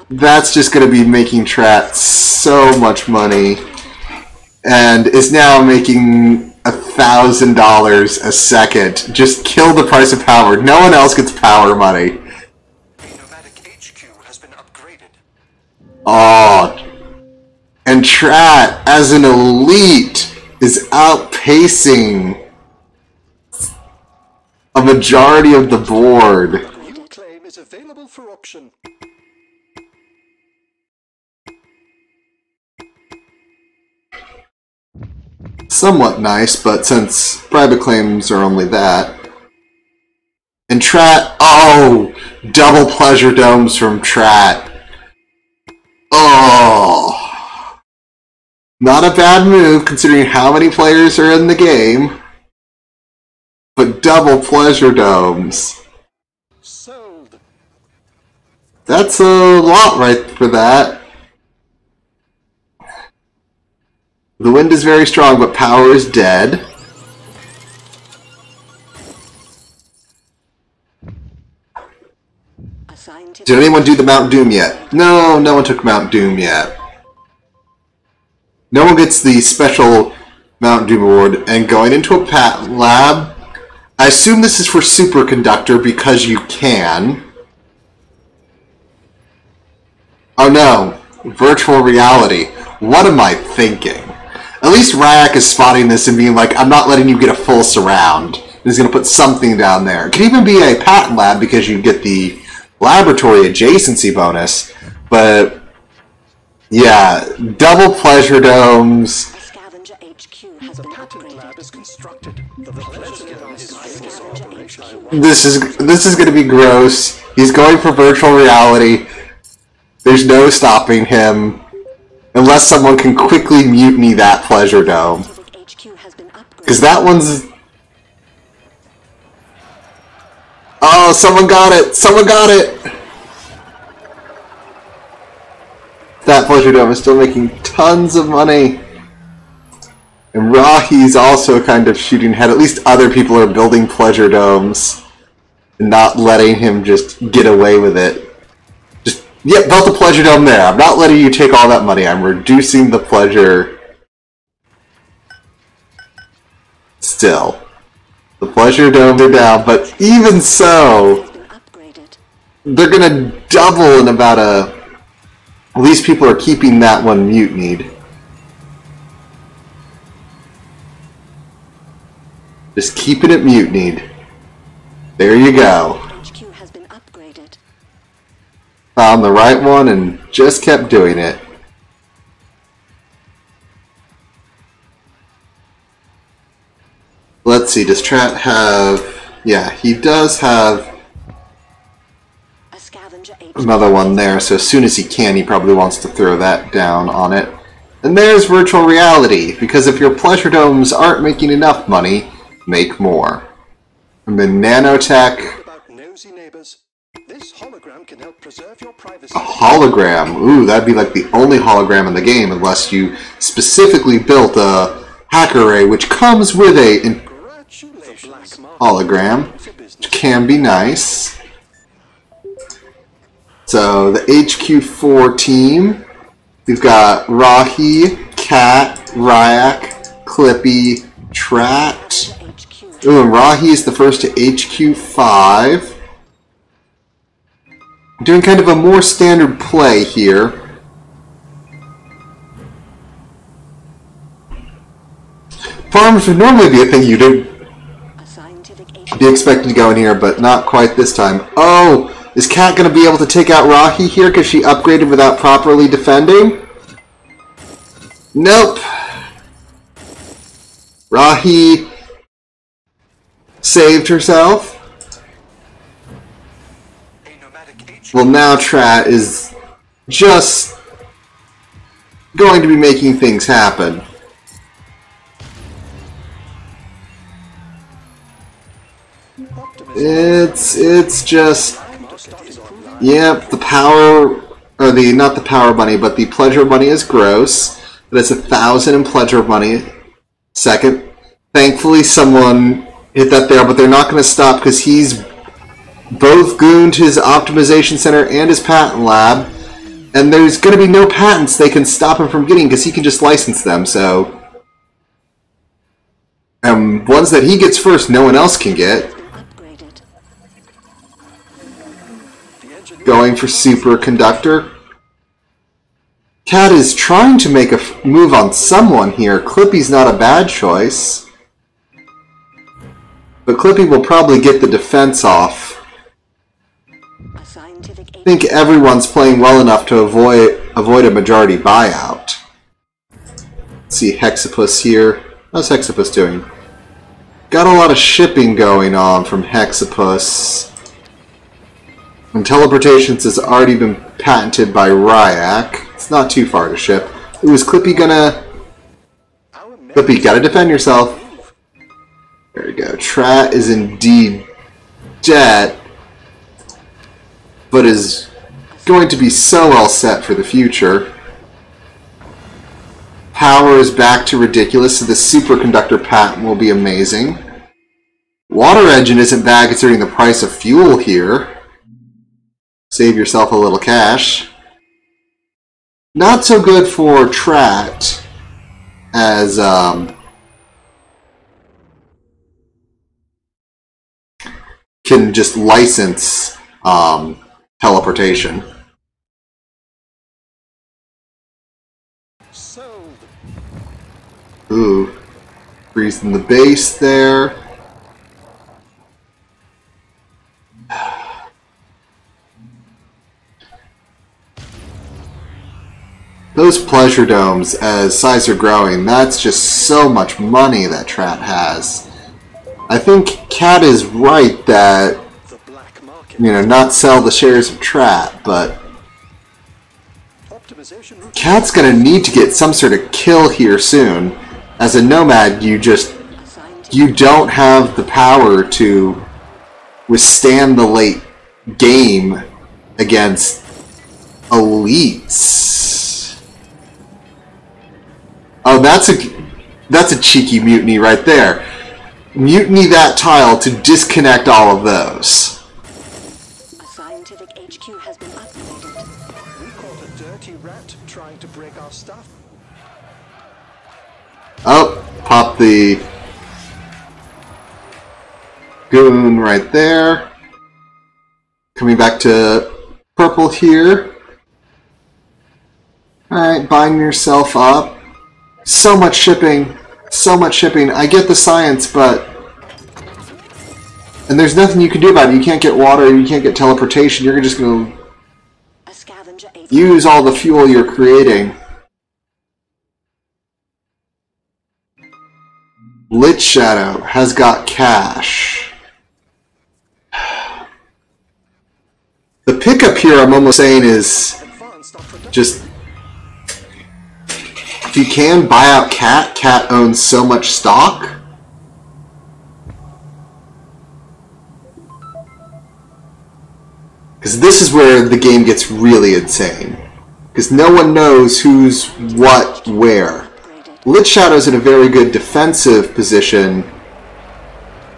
That's just going to be making Trat so much money. And is now making $1,000 a second. Just kill the price of power. No one else gets power money. Oh. And Trat, as an elite, is outpacing a majority of the board. Your claim is available for option. Somewhat nice, but since private claims are only that. And Trat, oh! Double pleasure domes from Trat. Oh! Not a bad move considering how many players are in the game. But double pleasure domes. Sold. That's a lot right for that. The wind is very strong, but power is dead. Did anyone do the Mount Doom yet? No, no one took Mount Doom yet. No one gets the special Mount Doom award. And going into a patent lab, I assume this is for superconductor because you can. Oh no, virtual reality. What am I thinking? At least Ryak is spotting this and being like, I'm not letting you get a full surround. He's going to put something down there. It could even be a patent lab because you get the laboratory adjacency bonus. But, yeah, double pleasure domes. The patent lab is constructed. The pleasure dome is operational. This is going to be gross. He's going for virtual reality. There's no stopping him. Unless someone can quickly mutiny that pleasure dome. Because that one's... Oh, someone got it! Someone got it! That pleasure dome is still making tons of money. And Rahi's also kind of shooting ahead. At least other people are building pleasure domes. And not letting him just get away with it. Yep, built a pleasure dome there. I'm not letting you take all that money. I'm reducing the pleasure. Still. The pleasure dome are down, but even so, they're gonna double in about a... At least people are keeping that one mutinied. Just keeping it mutinied. There you go. Found the right one and just kept doing it. Let's see, does Trat have... Yeah, he does have another one there, so as soon as he can, he probably wants to throw that down on it. And there's virtual reality, because if your pleasure domes aren't making enough money, make more. And then nanotech. About nosy neighbors. This hologram can help preserve your privacy. A hologram. Ooh, that'd be like the only hologram in the game unless you specifically built a hacker array, which comes with a hologram, which can be nice. So the HQ4 team, we've got Rahi, Cat, Ryak, Clippy, Trat. Ooh, and Rahi is the first to HQ5. Doing kind of a more standard play here. Farms would normally be a thing you'd be expected to go in here, but not quite this time. Oh, is Cat going to be able to take out Rahi here because she upgraded without properly defending? Nope. Rahi saved herself. Well, now Trat is just going to be making things happen. It's just, yep, the power, or the, not the power bunny, but the pleasure bunny is gross. But it's 1,000 in pleasure money. Second, thankfully someone hit that there, but they're not going to stop because he's both gooned his optimization center and his patent lab, and there's going to be no patents they can stop him from getting because he can just license them. So, and ones that he gets first, no one else can get. Going for superconductor. Cat is trying to make a move on someone here. Clippy's not a bad choice. But Clippy will probably get the defense off. I think everyone's playing well enough to avoid a majority buyout. Let's see Hexapus here. How's Hexapus doing? Got a lot of shipping going on from Hexapus. And teleportations has already been patented by Ryak. It's not too far to ship. Ooh, is Clippy gonna... Clippy, gotta defend yourself. There we go. Trat is indeed dead, but is going to be so well set for the future. Power is back to ridiculous, so the superconductor patent will be amazing. Water engine isn't bad considering the price of fuel here. Save yourself a little cash. Not so good for Trat, as can just license teleportation. Ooh, freezing the base there. Those pleasure domes, as size are growing, that's just so much money that Trat has. I think Cat is right that, you know, not sell the shares of Trat, but Cat's gonna need to get some sort of kill here soon. As a nomad, you don't have the power to withstand the late game against elites. Oh, that's a cheeky mutiny right there. Mutiny that tile to disconnect all of those. A scientific HQ has been upgraded. We caught a dirty rat trying to break our stuff. Oh, pop the goon right there. Coming back to purple here. Alright, bind yourself up. So much shipping. So much shipping. I get the science, but... And there's nothing you can do about it. You can't get water, you can't get teleportation. You're just going to use all the fuel you're creating. Lit Shadow has got cash. The pickup here, I'm almost saying, is just... If you can buy out Cat, Cat owns so much stock. Because this is where the game gets really insane. Because no one knows who's what where. Lich Shadow's in a very good defensive position.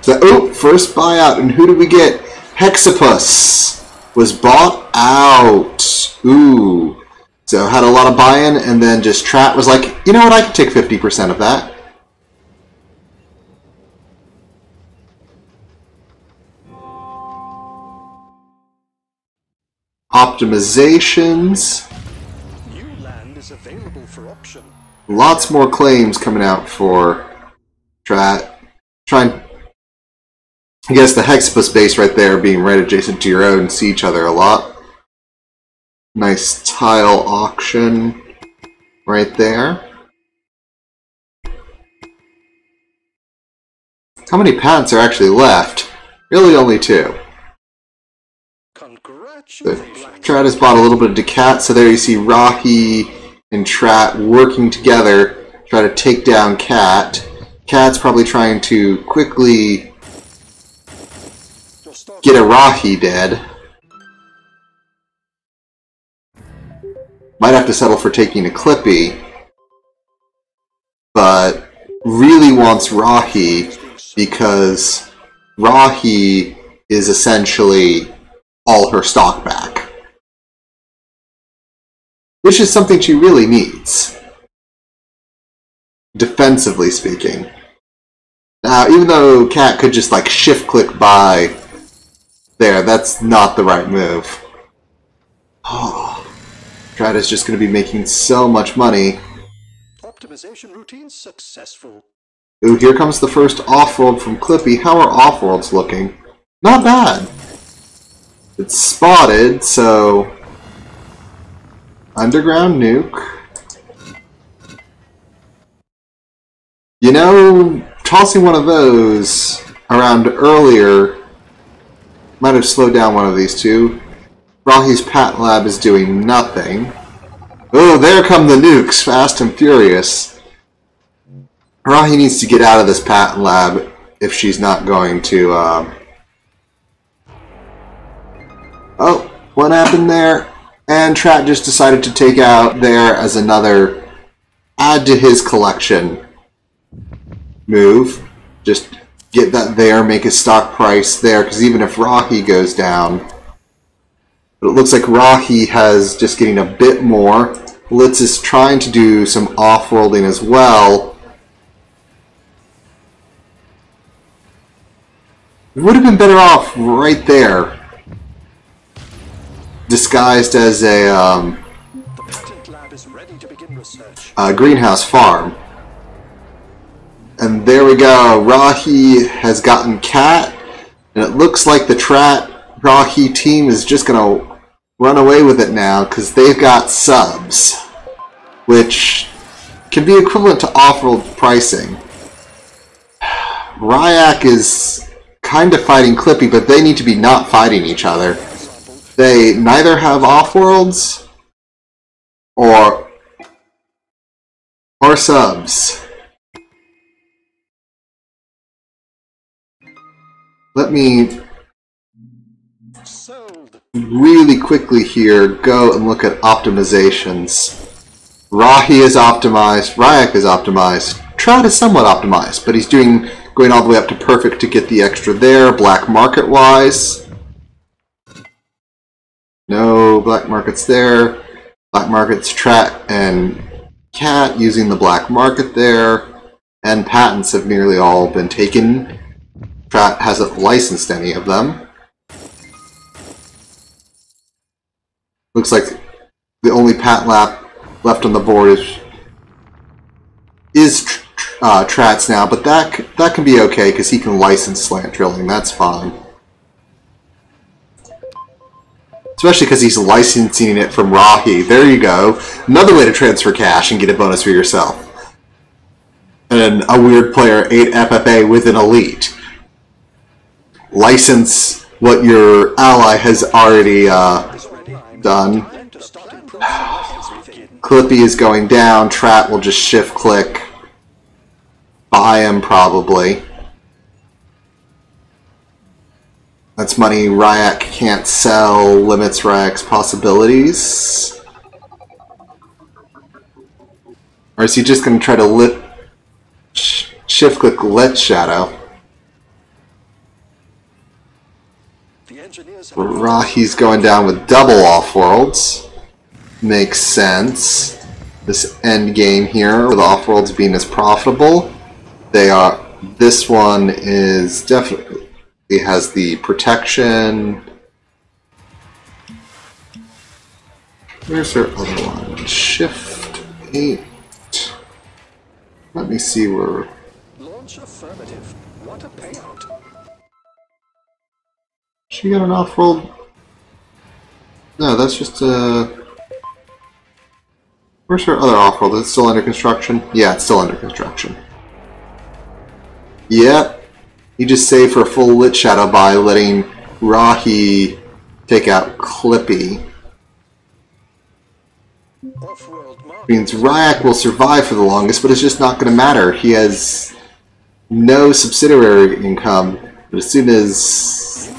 So, oh, first buyout, and who did we get? Hexapus was bought out. Ooh. So had a lot of buy-in, and then just Trat was like, you know what, I can take 50% of that. Optimizations. New land is available for option. Lots more claims coming out for Trat. I guess the Hexapus base right there being right adjacent to your own, see each other a lot. Nice tile auction right there. How many patents are actually left? Really only 2. So Trat has bought a little bit of Decat, so there you see Rahi and Trat working together, try to take down Cat. Cat's probably trying to quickly get a Rahi dead. Might have to settle for taking a Clippy, but really wants Rahi because Rahi is essentially all her stock back, which is something she really needs, defensively speaking. Now, even though Cat could just like shift-click by there, that's not the right move. Oh, Trat is just going to be making so much money. Optimization routine successful. Ooh, here comes the first Offworld from Clippy. How are Offworlds looking? Not bad. It's spotted, so underground nuke. You know, tossing one of those around earlier might have slowed down one of these two. Rahi's Pat Lab is doing nothing. Oh, there come the nukes, fast and furious. Rahi needs to get out of this Pat Lab if she's not going to, Oh, what happened there? And Trat just decided to take out there as another add to his collection move. Just get that there, make his stock price there, because even if Rahi goes down, but it looks like Rahi has just getting a bit more. Litz is trying to do some off-worlding as well. Would have been better off right there, disguised as a greenhouse farm. And there we go. Rahi has gotten Cat, and it looks like the Trat Rahi team is just going to run away with it now because they've got subs, which can be equivalent to off-world pricing. Ryak is kind of fighting Clippy, but they need to be not fighting each other. They neither have off-worlds or subs. Let me really quickly here go and look at optimizations. Rahi is optimized, Ryak is optimized, Trat is somewhat optimized, but he's going all the way up to perfect to get the extra there, black market wise. No black markets there. Black markets Trat and Cat using the black market there, and patents have nearly all been taken. Trat hasn't licensed any of them. Looks like the only patent lap left on the board is Trat's now, but that can be okay because he can license slant drilling. That's fine. Especially because he's licensing it from Rahi. There you go. Another way to transfer cash and get a bonus for yourself. And a weird player 8 FFA with an elite. License what your ally has already done. Clippy is going down. Trat will just shift click. Buy him probably. That's money Ryak can't sell, limits Ryak's possibilities. Or is he just going to try to shift-click Lit Shadow? The engineers have Rahi's going down with double Offworlds. Makes sense. This end game here, with Offworlds being as profitable, they are. This one is definitely has the protection. Where's their other one? Shift 8. Let me see where. launch affirmative. What a payout. She got an Offworld. No, that's just a. Where's her other Offworld? Is it still under construction? Yeah, it's still under construction. Yep. You just save for a full Lit Shadow by letting Rahi take out Clippy. Offworld market. Means Ryak will survive for the longest, but it's just not going to matter. He has no subsidiary income. But as soon as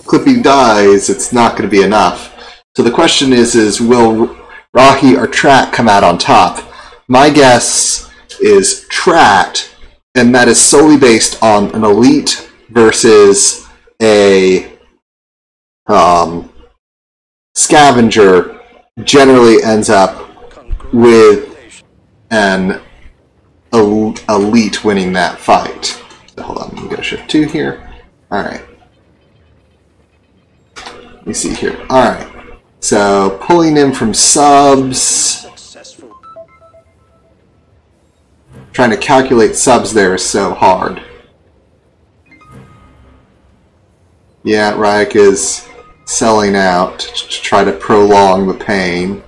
Clippy dies, it's not going to be enough. So the question is will Rahi or Trat come out on top? My guess is Trat, and that is solely based on an elite versus a scavenger. Generally ends up with an elite winning that fight. So hold on, let me get a shift 2 here. Alright. Let me see here. Alright. So pulling in from subs. Successful. Trying to calculate subs there is so hard. Yeah, Ryak is selling out to try to prolong the pain.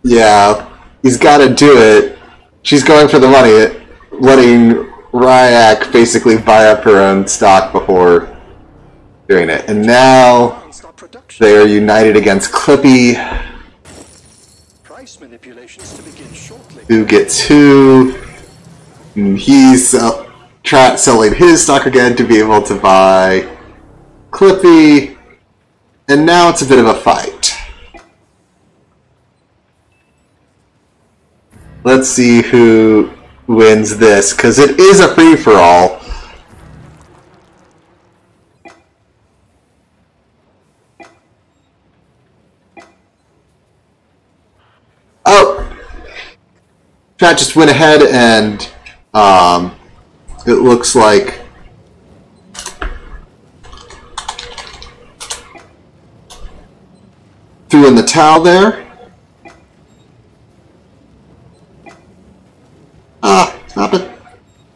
Yeah, he's got to do it. She's going for the money, letting Ryak basically buy up her own stock before doing it. And now Stop production. they are united against Clippy, Price manipulations to begin shortly. who gets who. And he's selling his stock again to be able to buy Clippy. And now it's a bit of a fight. Let's see who wins this, because it is a free-for-all. Oh! Chat just went ahead and it looks like threw in the towel there. Ah, stop it.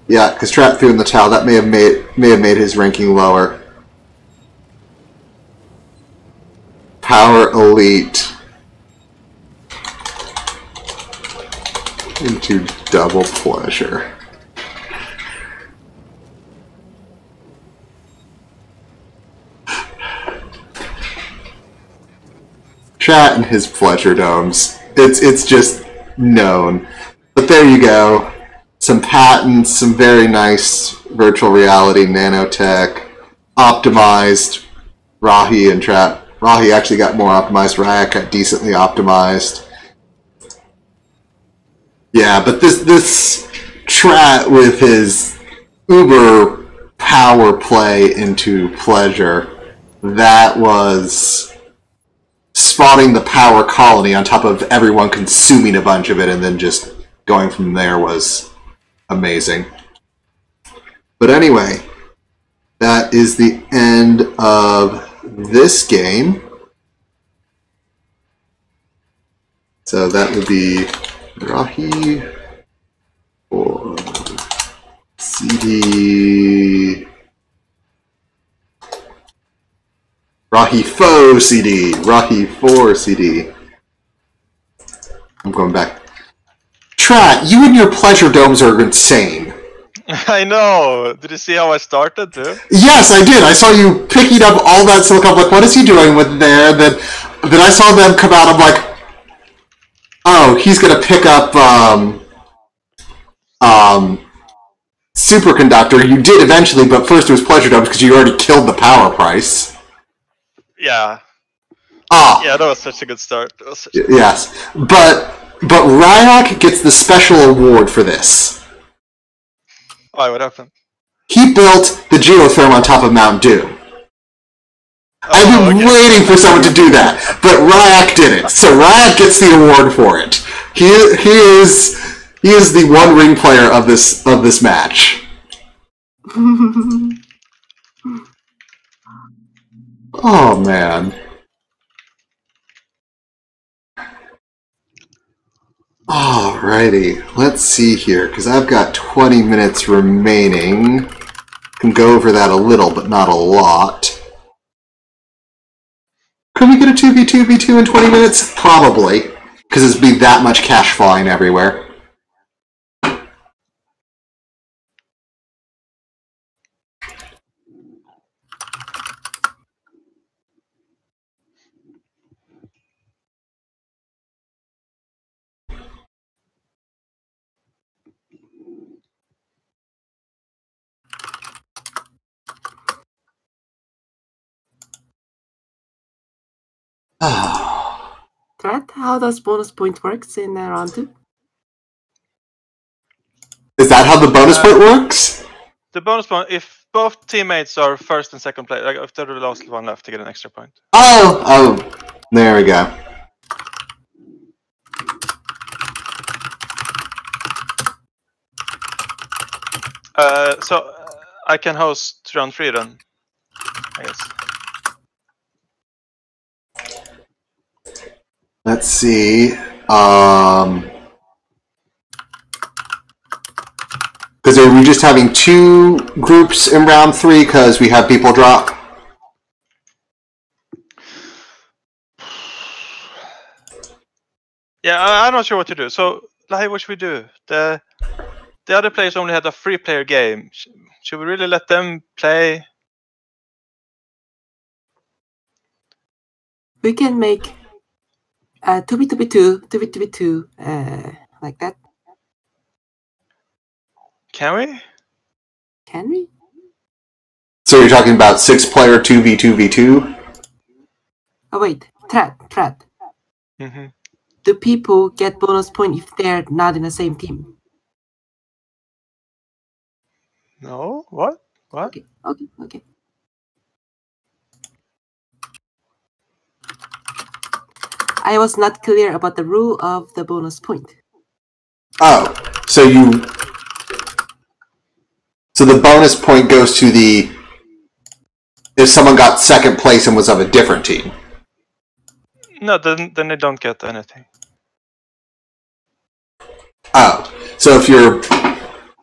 Yeah, because Trap threw in the towel. That may have made his ranking lower. Power Elite into Double Pleasure. Chat and his pleasure domes. It's just known. But there you go. Some patents, some very nice virtual reality nanotech, optimized Rahi and Trap. Rahi actually got more optimized. Ryak got decently optimized. Yeah, but this Trat with his uber power play into pleasure, that was spotting the power colony on top of everyone consuming a bunch of it and then just going from there was amazing. But anyway, that is the end of this game. So that would be Rahi or CD. Rahi Faux CD. Rahi 4 CD. I'm going back. Trat, you and your pleasure domes are insane. I know. Did you see how I started too? Yes, I did. I saw you picking up all that silicon. I'm like, what is he doing with there? Then I saw them come out. I'm like, oh, he's gonna pick up superconductor. You did eventually, but first it was pleasure dubs because you already killed the power price. Yeah. Ah, Yeah, that was such a good start. yes, but Ryak gets the special award for this. Why? What happened? He built the geotherm on top of Mount Doom. I've been waiting for someone to do that, but Ryak did it. So Ryak gets the award for it. He is the One Ring player of this match. Oh man. Alrighty, let's see here, because I've got 20 minutes remaining. Can go over that a little, but not a lot. Could we get a 2v2v2 in 20 minutes? Probably, because it'd be that much cash flying everywhere. Threat, how does bonus point works in round 2? Is that how the bonus point works? The bonus point, if both teammates are first and second place, like if they're the last one left to get an extra point. Oh, there we go. So I can host round 3 then, I guess. Let's see. Because are we just having 2 groups in round 3 because we have people drop? Yeah, I'm not sure what to do. So, like, what should we do? The other players only had a 3-player game. Should we really let them play? We can make 2v2v2, like that. Can we? Can we? So you're talking about 6-player 2v2v2? Oh wait, threat. Mm-hmm. Do people get bonus point if they're not in the same team? No? What? What? Okay. I was not clear about the rule of the bonus point. Oh, so the bonus point goes to if someone got second place and was of a different team. No, then they don't get anything. Oh, so if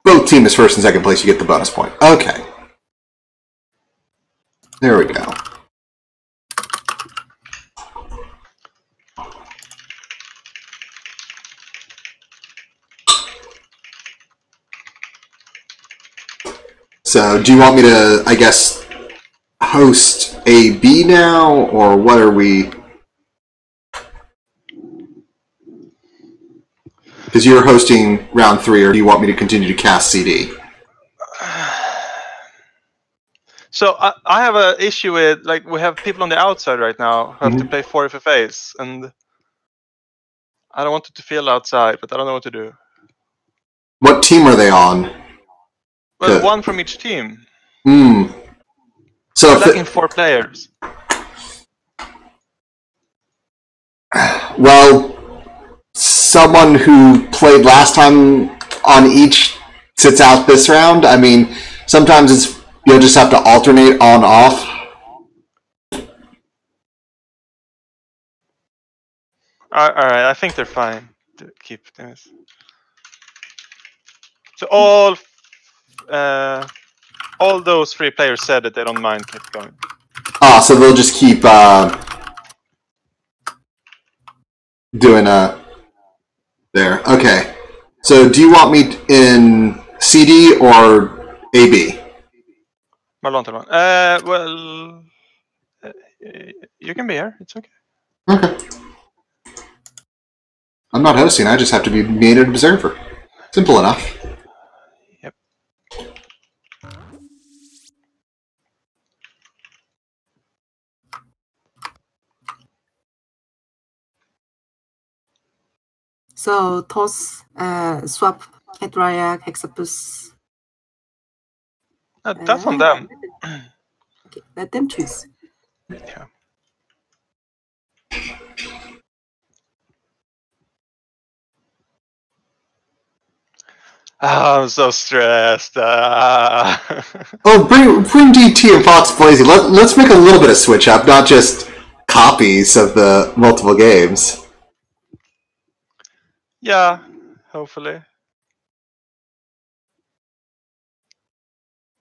both team is first and second place, you get the bonus point. Okay. There we go. So, do you want me to, I guess, host AB now, or what are we? Because you're hosting round 3, or do you want me to continue to cast CD? So I have an issue with, like, we have people on the outside right now who have to play 4 FFAs, and I don't want it to feel outside, but I don't know what to do. What team are they on? Well, one from each team. So I'm lacking 4 players. Well, someone who played last time on each sits out this round. I mean, sometimes you'll just have to alternate on-off. Alright, I think they're fine to keep this. So all those 3 players said that they don't mind keep going. Ah, so they'll just keep doing there. Okay. So do you want me in CD or AB? Well, you can be here. It's okay. Okay. I'm not hosting. I just have to be made an observer. Simple enough. So toss, swap Kedrayak, Hexapus. That's on them. Okay, let them choose. Yeah. Oh, I'm so stressed. Oh, bring DT and Fox Blazy. Let's make a little bit of switch up, not just copies of the multiple games. Yeah, hopefully.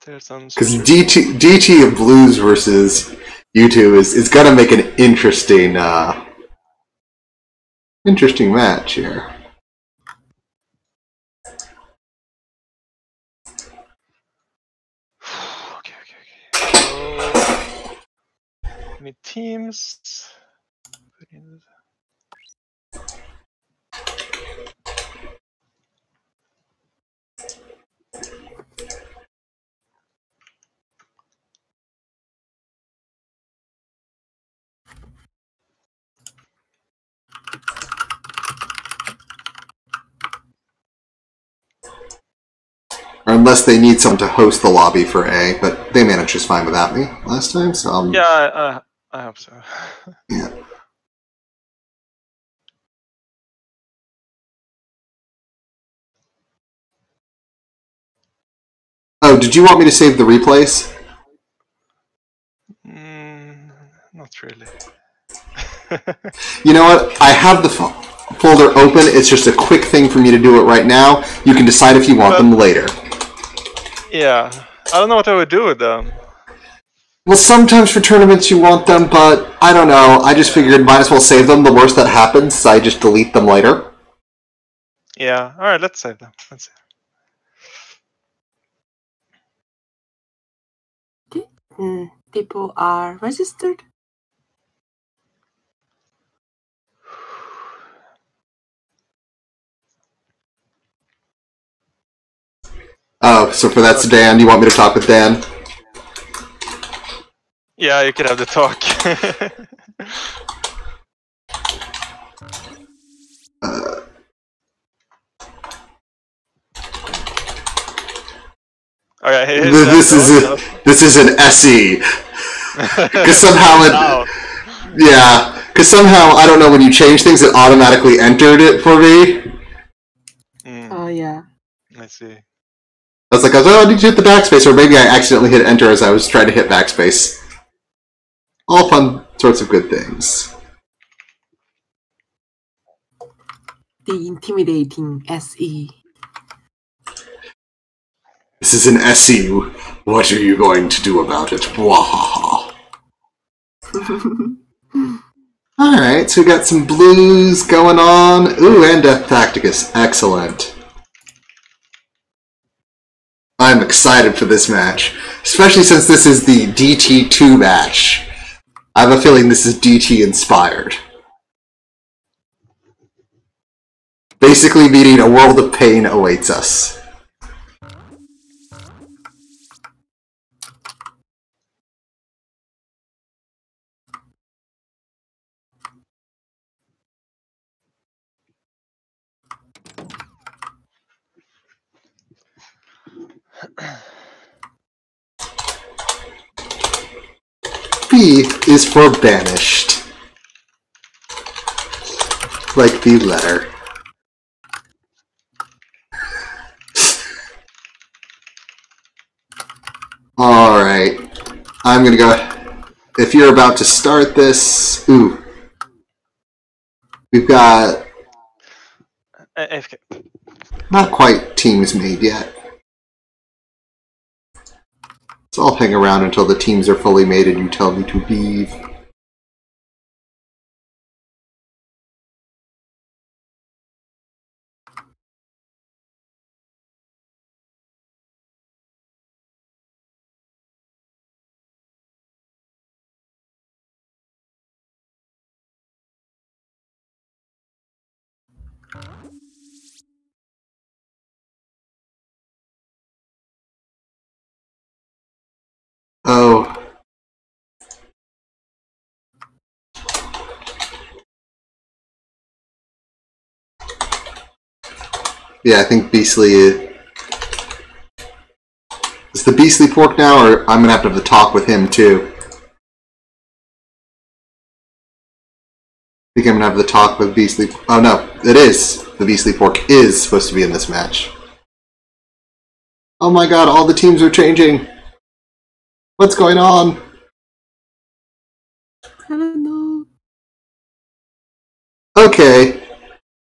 There's some. Because DT and Blues versus U2 is gonna make an interesting match here. Okay. So, any teams? Or unless they need someone to host the lobby for A, but they managed just fine without me last time, so... Yeah, I hope so. Yeah. Oh, did you want me to save the replays? Not really. You know what? I have the folder open. It's just a quick thing for me to do it right now. You can decide if you want them later. Yeah. I don't know what I would do with them. Well, sometimes for tournaments you want them, but I don't know. I just figured might as well save them. The worst that happens is I just delete them later. Yeah. All right, let's save them. Let's see. Okay. People are registered. Oh, so for that's Dan. You want me to talk with Dan? Yeah, you can have the talk. Okay, This is an SE. Because somehow because somehow I don't know, when you change things, it automatically entered it for me. Oh yeah. I see. I was like, oh, I need to hit the backspace, or maybe I accidentally hit enter as I was trying to hit backspace. All fun sorts of good things. The intimidating SE. This is an SE. What are you going to do about it? Wahaha. Alright, so we got some blues going on. Ooh, and Death Tacticus. Excellent. I'm excited for this match, especially since this is the DT2 match. I have a feeling this is DT inspired. Basically meaning a world of pain awaits us. B is for banished. Like the letter. Alright. I'm gonna go... If you're about to start this... Ooh. We've got... AFK. Not quite teams made yet. So I'll hang around until the teams are fully made and you tell me to leave. Oh. Yeah, I think Beastly is the Beastly pork now, or I'm gonna have to talk with him too. I think I'm gonna have the talk with Beastly. Oh no, it is. The Beastly pork is supposed to be in this match. Oh my god, all the teams are changing. What's going on? I don't know. Okay.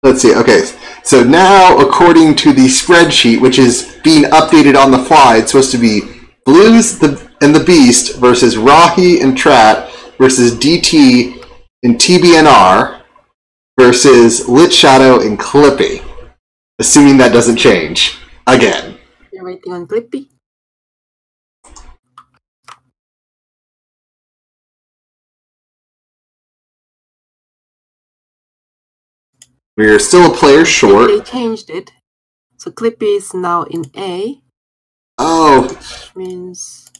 Let's see. Okay. So now, according to the spreadsheet, which is being updated on the fly, it's supposed to be Blues and the Beast versus Rahi and Trat versus DT and TBNR versus Lit Shadow and Clippy. Assuming that doesn't change. Again. You're waiting on Clippy? We're still a player short. They changed it. So Clippy is now in A. Oh. Which means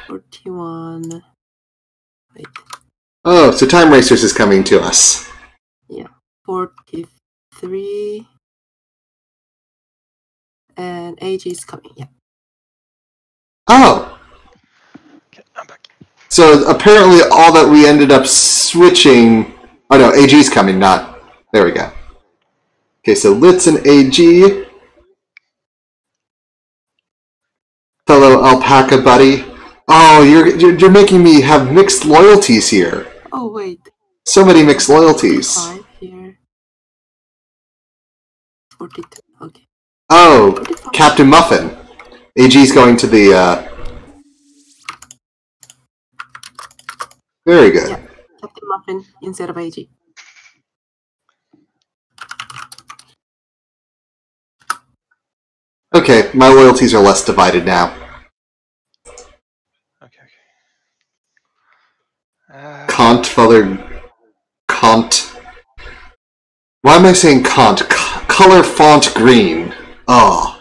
41. Wait. Oh, so Time Racers is coming to us. Yeah. 43. And AG is coming, yeah. Oh. Okay, I'm back. So apparently all that we ended up switching... Oh no, AG's coming, not... There we go. Okay, so Litz and AG. Fellow alpaca buddy. Oh, you're making me have mixed loyalties here. Oh, wait. So many mixed loyalties. 5 here. 42, okay. Oh, 45. Captain Muffin. AG's going to the... Very good. Yeah, Captain Muffin instead of AG. Okay, my loyalties are less divided now. Okay. Kant, Father... Kant... Why am I saying Kant? Color font green. Oh.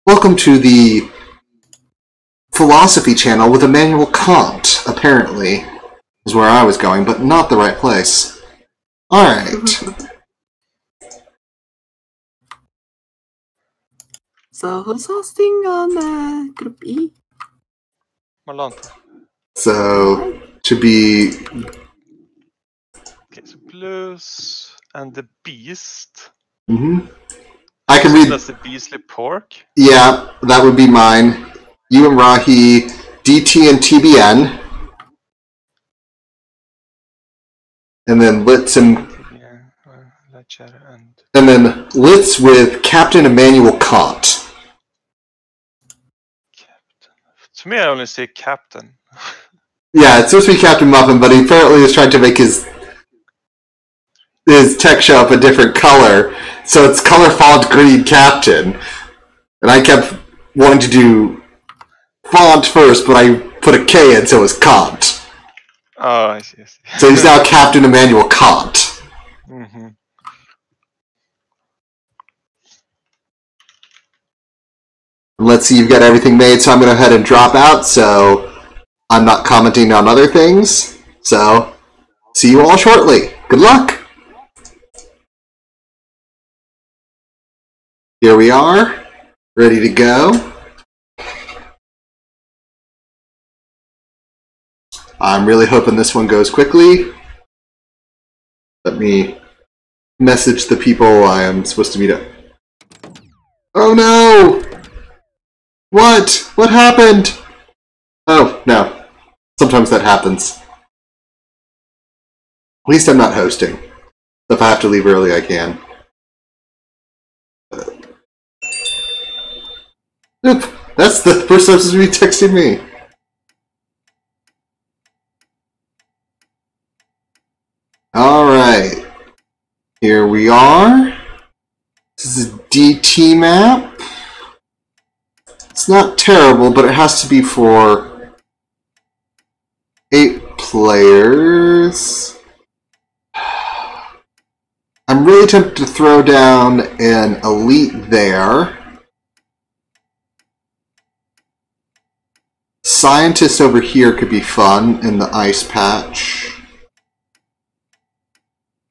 Welcome to the philosophy channel with Immanuel Kant, apparently. Is where I was going, but not the right place. Alright. So who's hosting on Group E? Malanta. So, to be... Okay, so Blues and the Beast. I can read... That's the Beastly pork. Yeah, that would be mine. You and Rahi, DT and TBN. And then Litz and... Yeah, Ledger and... And then Litz with Captain Immanuel Kant. Captain. To me, I only say Captain. Yeah, it's supposed to be Captain Muffin, but he apparently is trying to make his tech show up a different color, so it's color font green Captain. And I kept wanting to do font first, but I put a K in, so it was Kant. Oh, I see. So he's now Captain Immanuel Kant. Mm-hmm. Let's see, you've got everything made, so I'm going to go ahead and drop out, so I'm not commenting on other things. So, see you all shortly. Good luck! Here we are, ready to go. I'm really hoping this one goes quickly. Let me message the people I am supposed to meet up. Oh no! What? What happened? Oh, no. Sometimes that happens. At least I'm not hosting. If I have to leave early, I can. Oop, that's the first time since we texted me. Alright. Here we are. This is a DT map. It's not terrible, but it has to be for 8 players. I'm really tempted to throw down an elite there. Scientist over here could be fun in the ice patch.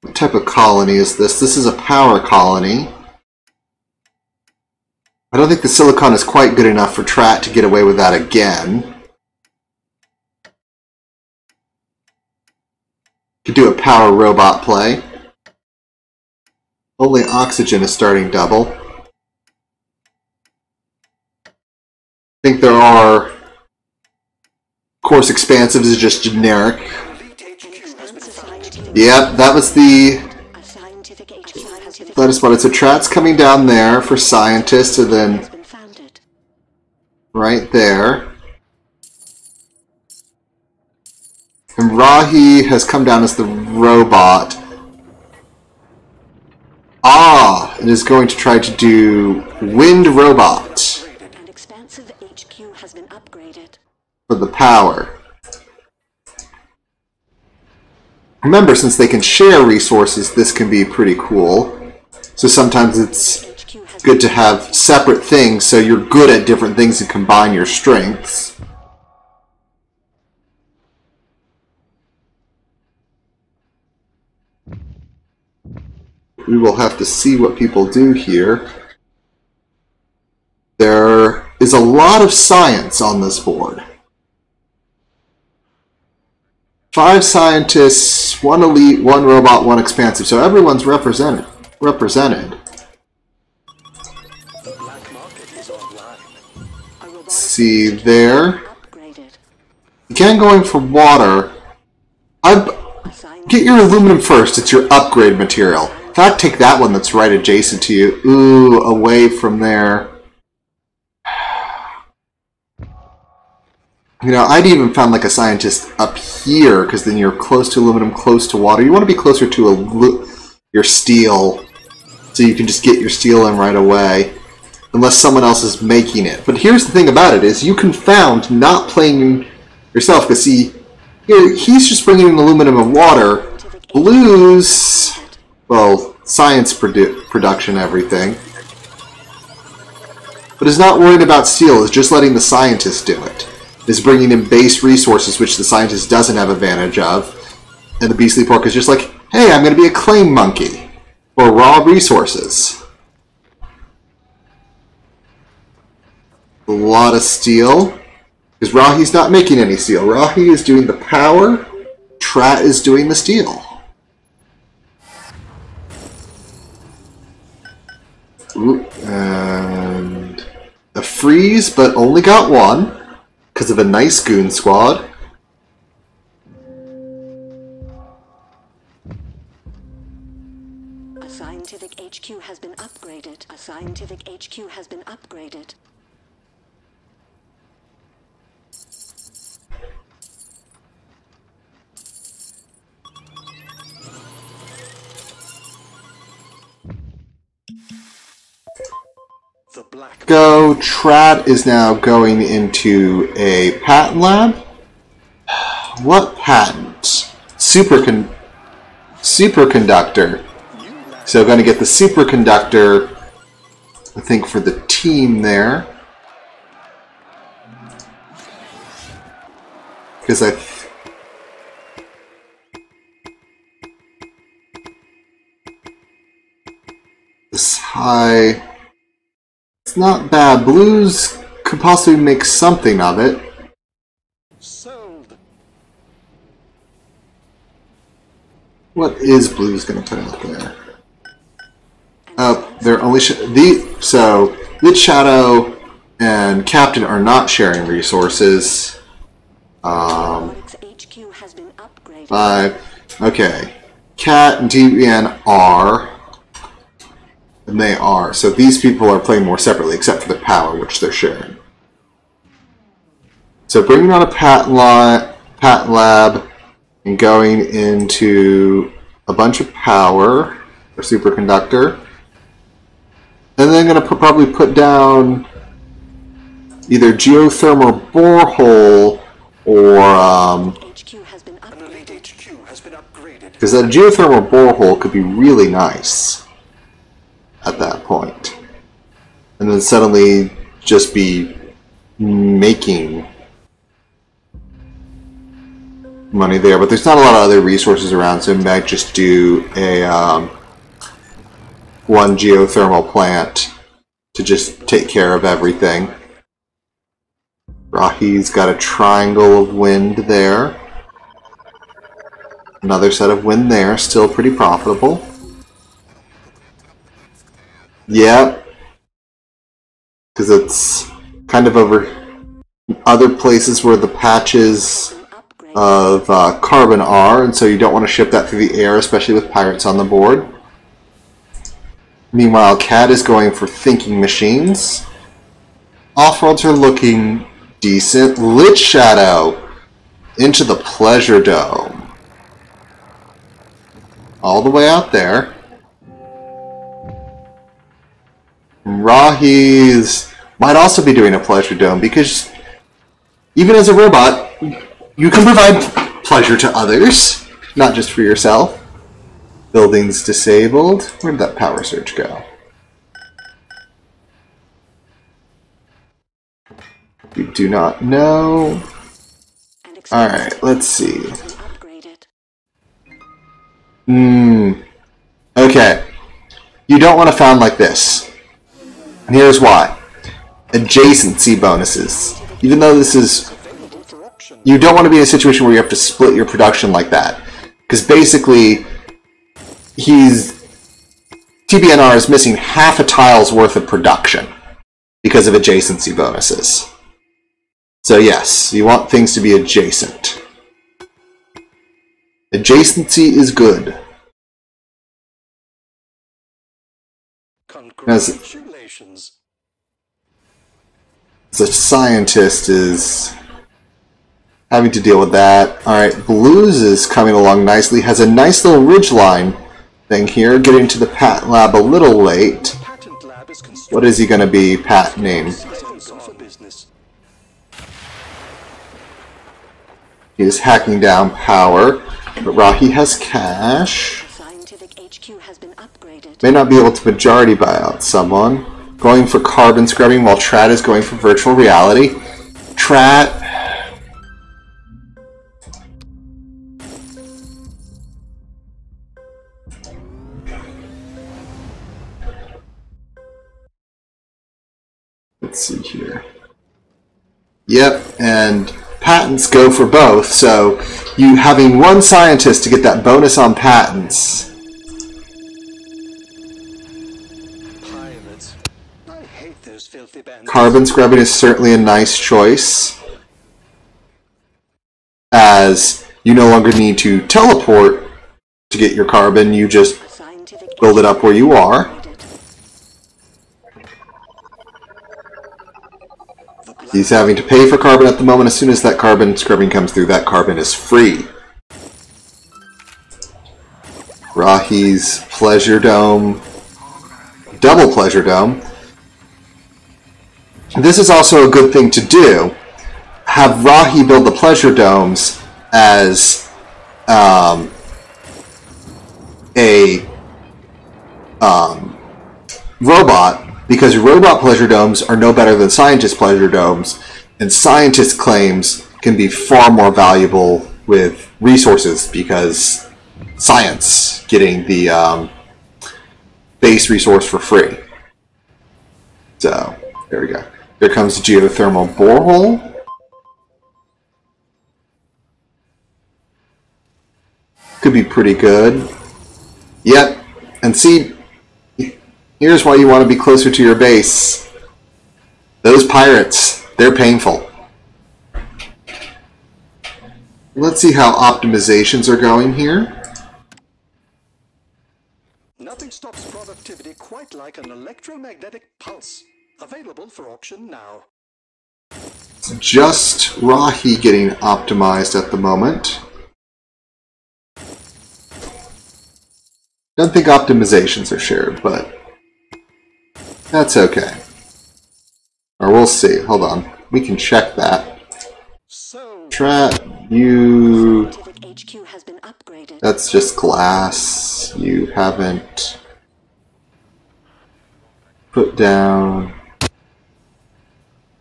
What type of colony is this? This is a power colony. I don't think the silicon is quite good enough for Trat to get away with that again. Could do a power robot play. Only oxygen is starting double. I think there are... Of course, expansives is just generic. Yep, that was the... That is what it's. So Trat's coming down there for scientists, and then right there. And Rahi has come down as the robot. Ah, it is going to try to do wind robot An expansive HQ has been upgraded. for the power. Remember, since they can share resources, this can be pretty cool. So sometimes it's good to have separate things so you're good at different things and combine your strengths. We will have to see what people do here. There is a lot of science on this board. 5 scientists, 1 elite, 1 robot, 1 expansive. So everyone's represented. Let's see there. You can go in for water. Get your aluminum first. It's your upgrade material. In fact, take that one that's right adjacent to you. Ooh, away from there. You know, I'd even found like a scientist up here, because then you're close to aluminum, close to water. You want to be closer to your steel, so you can just get your steel in right away, unless someone else is making it. But here's the thing about it, is you can found not playing yourself, because see, here, he's just bringing in aluminum and water. Blues, well, science production, everything. But is not worried about steel, is just letting the scientists do it. Is bringing in base resources, which the scientist doesn't have advantage of. And the Beastly Pork is just like, hey, I'm going to be a claim monkey. For raw resources. A lot of steel. Because Rahi's not making any steel. Rahi is doing the power. Trat is doing the steel. Ooh, and a freeze, but only got 1. Because of a nice goon squad. A scientific HQ has been upgraded. A scientific HQ has been upgraded. The black Go. Trat is now going into a patent lab. What patent? Superconductor. So going to get the superconductor, I think, for the team there. Because this high... It's not bad. Blues could possibly make something of it. sold. What is Blues going to put out there? Oh, they're only so Lit Shadow and Captain are not sharing resources. HQ has been upgraded. 5. Okay. Cat and DBN are. And they are. So these people are playing more separately, except for the power, which they're sharing. So bringing on a patent lab and going into a bunch of power, or superconductor. And then going to probably put down either geothermal borehole or HQ has been An elite HQ has been upgraded. because that geothermal borehole could be really nice at that point. And then suddenly just be making money there, but there's not a lot of other resources around, so we might just do a one geothermal plant to just take care of everything. Rahi's got a triangle of wind there. Another set of wind there, still pretty profitable. Yep. Because it's kind of over other places where the patches of carbon are, and so you don't want to ship that through the air, especially with pirates on the board. Meanwhile, Cat is going for thinking machines. Offworlds are looking decent. Lit Shadow into the Pleasure Dome. All the way out there. Rahi's might also be doing a Pleasure Dome, because even as a robot, you can provide pleasure to others, not just for yourself. Buildings disabled. Where did that power surge go? We do not know. Alright, let's see. Okay. You don't want to found like this. And here's why. Adjacency bonuses. Even though this is... You don't want to be in a situation where you have to split your production like that. Because basically, TBNR is missing half a tile's worth of production because of adjacency bonuses. So yes, you want things to be adjacent. Adjacency is good. Congratulations. As a scientist is having to deal with that. Alright, Blues is coming along nicely. Has a nice little ridgeline thing here. Getting to the patent lab a little late. What is he going to be patenting? He is hacking down power. But Rahi has cash. May not be able to majority buy out someone. Going for carbon scrubbing while Trat is going for virtual reality. Trat... Let's see here. Yep, and patents go for both, so you having one scientist to get that bonus on patents. Pirates. I hate those filthy bandits. Carbon scrubbing is certainly a nice choice, as you no longer need to teleport to get your carbon, you just build it up where you are. He's having to pay for carbon at the moment. As soon as that carbon scrubbing comes through, that carbon is free. Rahi's Pleasure Dome. Double Pleasure Dome. This is also a good thing to do. Have Rahi build the Pleasure Domes as a robot, because robot pleasure domes are no better than scientist pleasure domes, and scientist claims can be far more valuable with resources, because science getting the base resource for free. So, there we go. There comes the geothermal borehole. Could be pretty good. Yep, and see, here's why you want to be closer to your base. Those pirates, they're painful. Let's see how optimizations are going here. Nothing stops productivity quite like an electromagnetic pulse. Available for auction now. It's just Rahi getting optimized at the moment. Don't think optimizations are shared, but that's okay. Or we'll see. Hold on. We can check that. Trat, you... That's just glass. You haven't put down...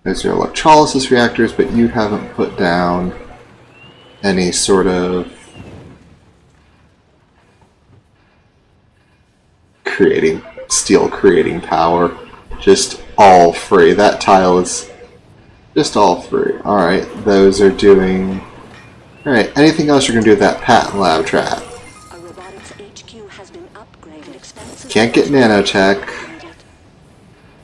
Those are electrolysis reactors, but you haven't put down any sort of creating power. Just all free. That tile is just all free. Alright, those are doing... Alright, anything else you're going to do with that patent lab trap? A robotics HQ has been upgraded. Expensive. Can't get nanotech.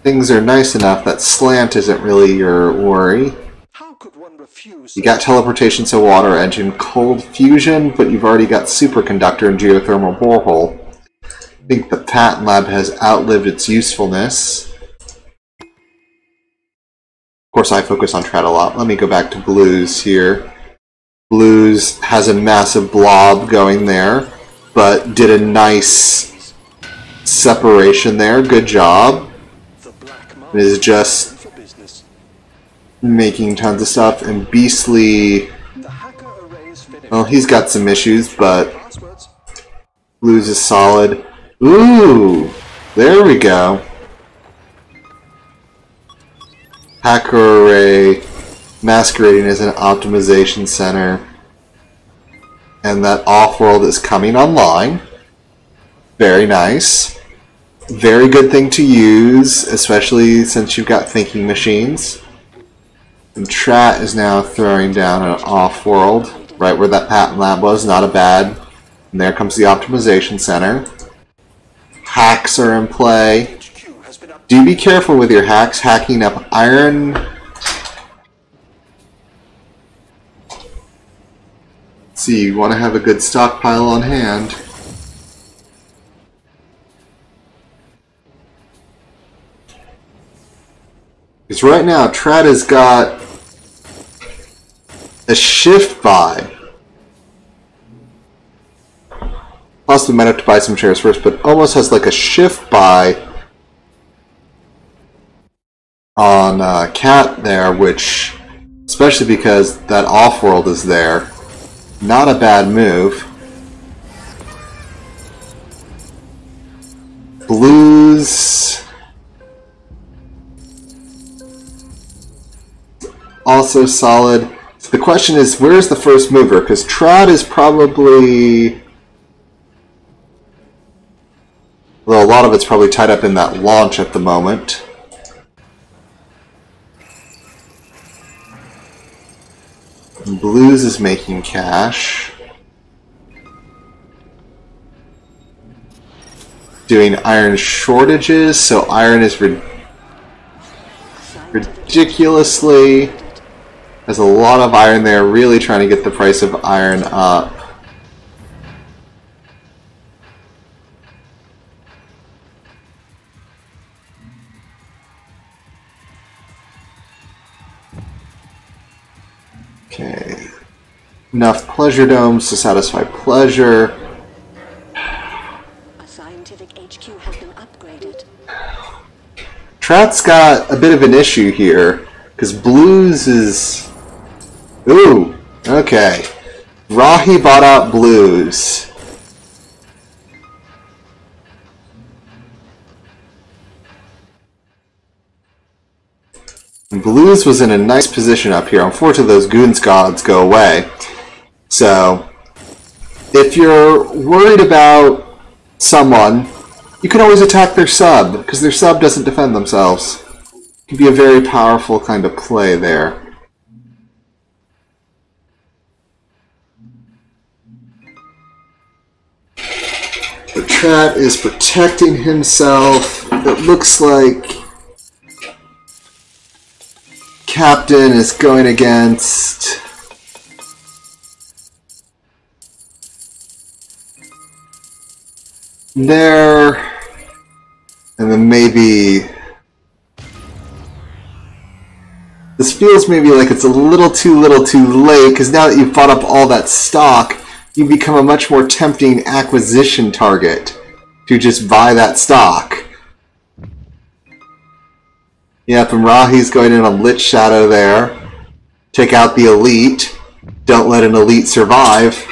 Things are nice enough that slant isn't really your worry. How could one refuse? You got teleportation, so water engine, cold fusion, but you've already got superconductor and geothermal borehole. I think the patent lab has outlived its usefulness. Of course, I focus on Trat a lot. Let me go back to Blues here. Blues has a massive blob going there, but did a nice separation there. Good job. It is just making tons of stuff, and Beastly, well, he's got some issues, but Blues is solid. Ooh, there we go. Hacker Array masquerading as an optimization center, and that Offworld is coming online. Very nice. Very good thing to use, especially since you've got thinking machines. And Trat is now throwing down an Offworld, right where that patent lab was, not a bad. And there comes the optimization center. Hacks are in play. Do be careful with your hacks, hacking up iron. Let's see, you want to have a good stockpile on hand. Because right now, Trat has got a shift buy. Possibly might have to buy some shares first, but almost has like a shift buy on Cat there, which, especially because that Offworld is there, not a bad move. Blues also solid. So the question is, where's the first mover? Because Trat is probably... well, a lot of it's probably tied up in that launch at the moment. And Blues is making cash. Doing iron shortages, so iron is ridiculously... There's a lot of iron there, really trying to get the price of iron up. Okay. Enough pleasure domes to satisfy pleasure. A scientific HQ has been upgraded. Trat's got a bit of an issue here, because Blues is... Ooh, okay. Rahi bought out Blues. Blues was in a nice position up here. Unfortunately, those Goons gods go away. So, if you're worried about someone, you can always attack their sub, because their sub doesn't defend themselves. It can be a very powerful kind of play there. The Trat is protecting himself. It looks like Captain is going against there, and then maybe this feels maybe like it's a little too late, because now that you've bought up all that stock, you become a much more tempting acquisition target to just buy that stock. Yep, and Rahi's going in on Lich Shadow there. Take out the elite. Don't let an elite survive.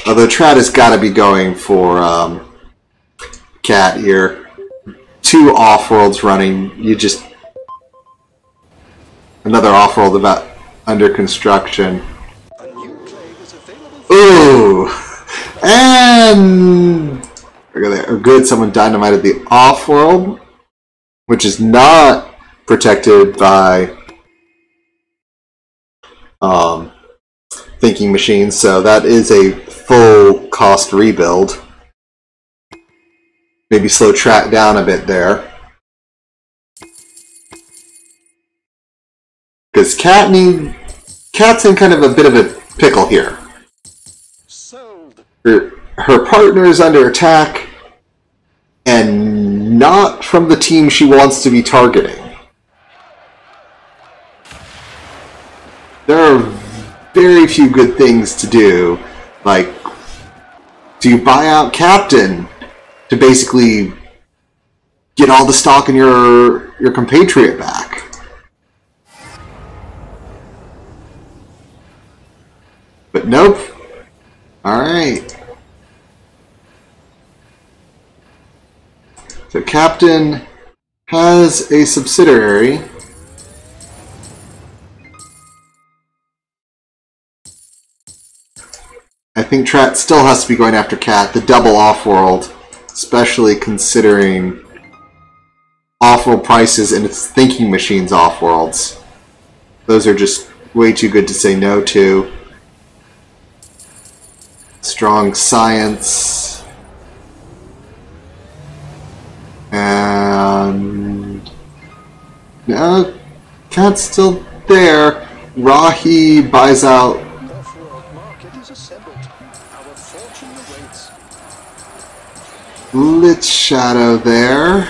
Although Trat has got to be going for Cat here. 2 Offworlds running. You just... Another Offworld about under construction. A new claim is available. Ooh! And good, someone dynamited the Offworld, which is not protected by thinking machines, so that is a full cost rebuild. Maybe slow track down a bit there. Because Cat's in kind of a bit of a pickle here. Sold. Her partner is under attack, and not from the team she wants to be targeting. There are very few good things to do, like, do you buy out Captain to basically get all the stock in your compatriot back? But nope. Alright. So Captain has a subsidiary. I think Trat still has to be going after Cat, the double Offworld, especially considering Offworld prices and its thinking machines Offworlds. Those are just way too good to say no to. Strong science. And no, Cat's still there. Rahi buys out. Offworld market is assembled. Our fortune awaits. Lit Shadow there.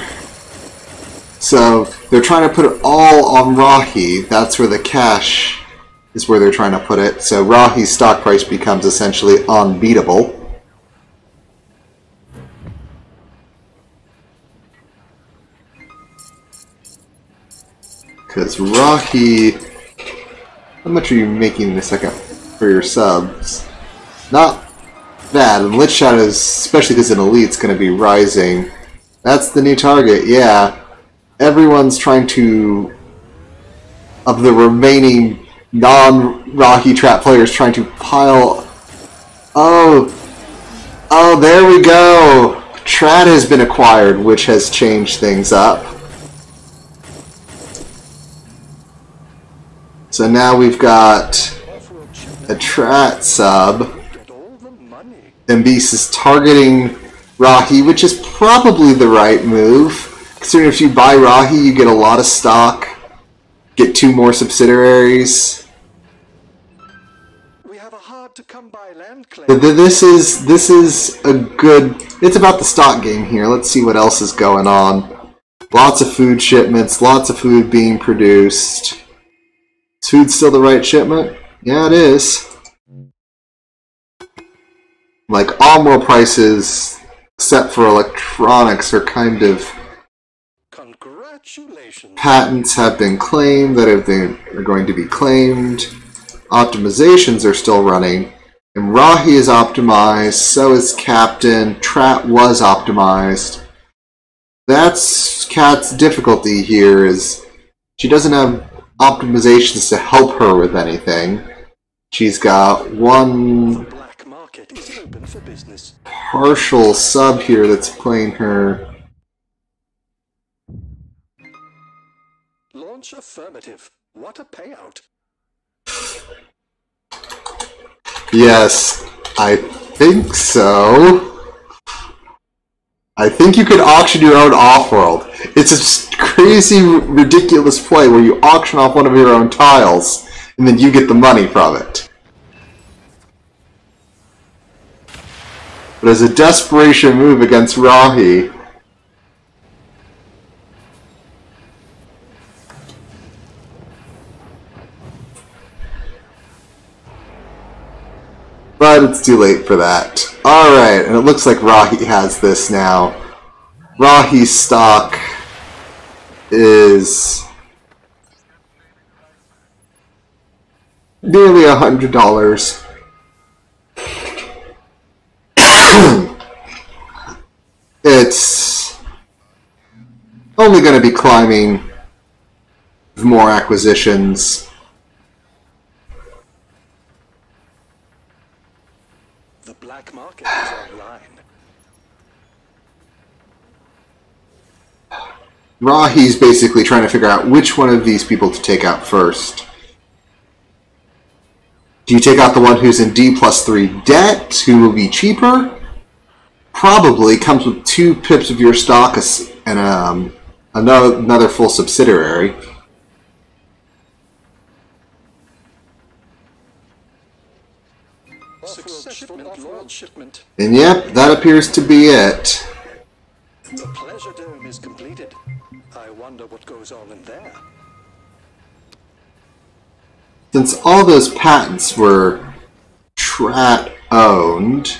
So they're trying to put it all on Rahi. That's where the cash is, where they're trying to put it. So Rahi's stock price becomes essentially unbeatable. Because Rahi, how much are you making in a second for your subs? Not bad. And Lit Shadows, especially because an elite's going to be rising. That's the new target, yeah. Everyone's trying to, of the remaining non-Rahi trap players, trying to pile. Oh, there we go. Trad has been acquired, which has changed things up. So now we've got a Trat sub. And Beast is targeting Rahi, which is probably the right move. Considering if you buy Rahi, you get a lot of stock, get 2 more subsidiaries. We have a hard to come by land claim. This is a good. It's about the stock game here. Let's see what else is going on. Lots of food shipments, lots of food being produced. Is food still the right shipment? Yeah, it is. Like, all more prices, except for electronics, are kind of. Congratulations. Patents have been claimed that are going to be claimed. Optimizations are still running. And Rahi is optimized, so is Captain. Trat was optimized. That's Cat's difficulty here, is she doesn't have optimizations to help her with anything. She's got one Black market is open for business. partial sub here that's playing her. Launch affirmative. What a payout. Yes, I think so. I think you could auction your own Offworld. It's a crazy, ridiculous play where you auction off one of your own tiles, and then you get the money from it. But as a desperation move against Rahi, but it's too late for that. Alright, and it looks like Rahi has this now. Rahi's stock is nearly $100. It's only going to be climbing with more acquisitions. Rahi's basically trying to figure out which one of these people to take out first. Do you take out the one who's in D+3 debt, who will be cheaper? Probably comes with 2 pips of your stock and another full subsidiary. Successful off-world shipment. And yep, that appears to be it. The pleasure dome is completed. I wonder what goes on in there. Since all those patents were Trat owned,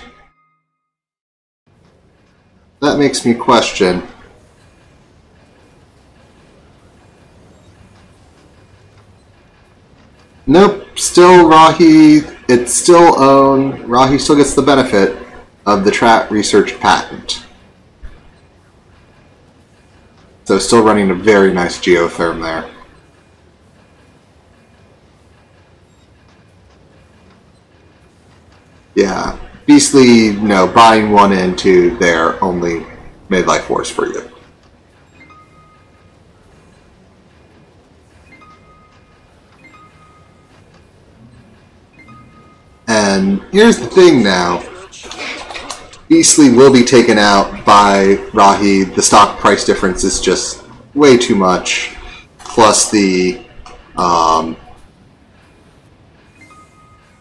that makes me question. Nope, still Rahi, it's still owned. Rahi still gets the benefit of the Trat research patent. So still running a very nice geotherm there. Yeah, Beastly, no, buying 1 and 2 there only made life worse for you. And here's the thing now. Beastly will be taken out by Rahi. The stock price difference is just way too much. Plus the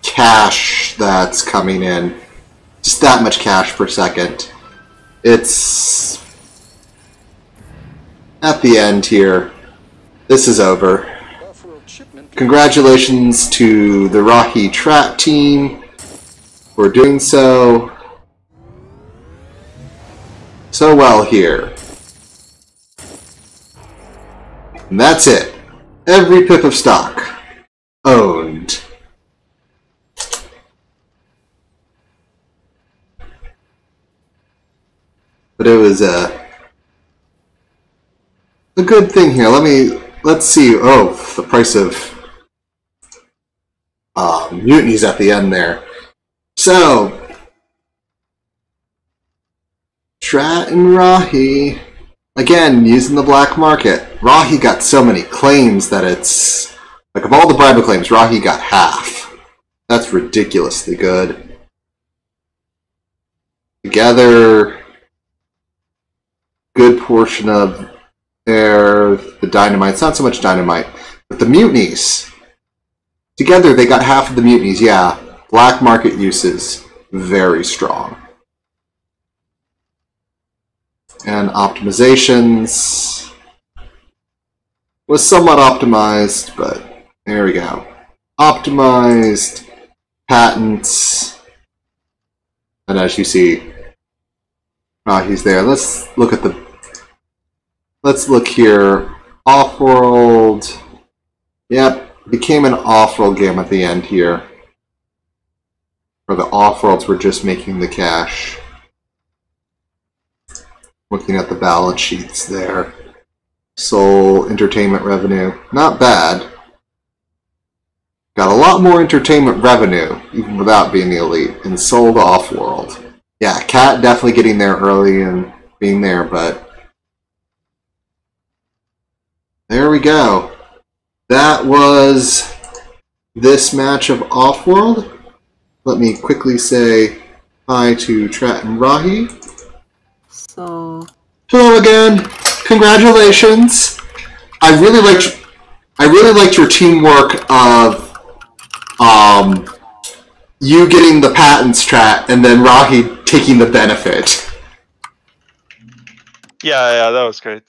cash that's coming in. Just that much cash per second. It's at the end here. This is over. Congratulations to the Rahi Trap team for doing so well here. And that's it. Every pip of stock owned. But it was a good thing here. Let's see. Oh, the price of mutinies at the end there. So, Trat and Rahi, again, using the black market. Rahi got so many claims that it's, like, of all the bribe claims, Rahi got half. That's ridiculously good. Together, good portion of the dynamite. It's not so much dynamite, but the mutinies. Together, they got half of the mutinies, yeah. Black market uses, very strong. And optimizations was somewhat optimized, but there we go. Optimized, patents, and as you see, he's there. Let's look here. Offworld, yep. Became an Offworld game at the end here. Or the Offworlds were just making the cash. Looking at the balance sheets there. Soul entertainment revenue. Not bad. Got a lot more entertainment revenue, even without being the elite, and sold Offworld. Yeah, Cat definitely getting there early and being there, but there we go. That was this match of Offworld. Let me quickly say hi to Trat and Rahi. So, hello again. Congratulations. I really liked your teamwork of you getting the patents, Trat, and then Rahi taking the benefit. Yeah, that was great.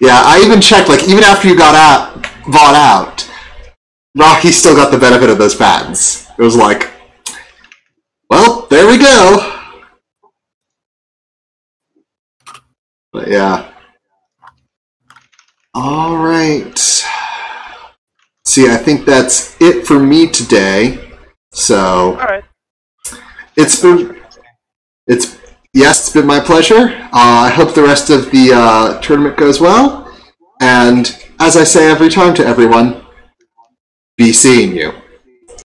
Yeah, I even checked, like, even after you got bought out, Rahi still got the benefit of those patents. It was like, well, there we go. But yeah. Alright. See, I think that's it for me today. So, alright. It's been my pleasure. I hope the rest of the tournament goes well. And as I say every time to everyone, be seeing you.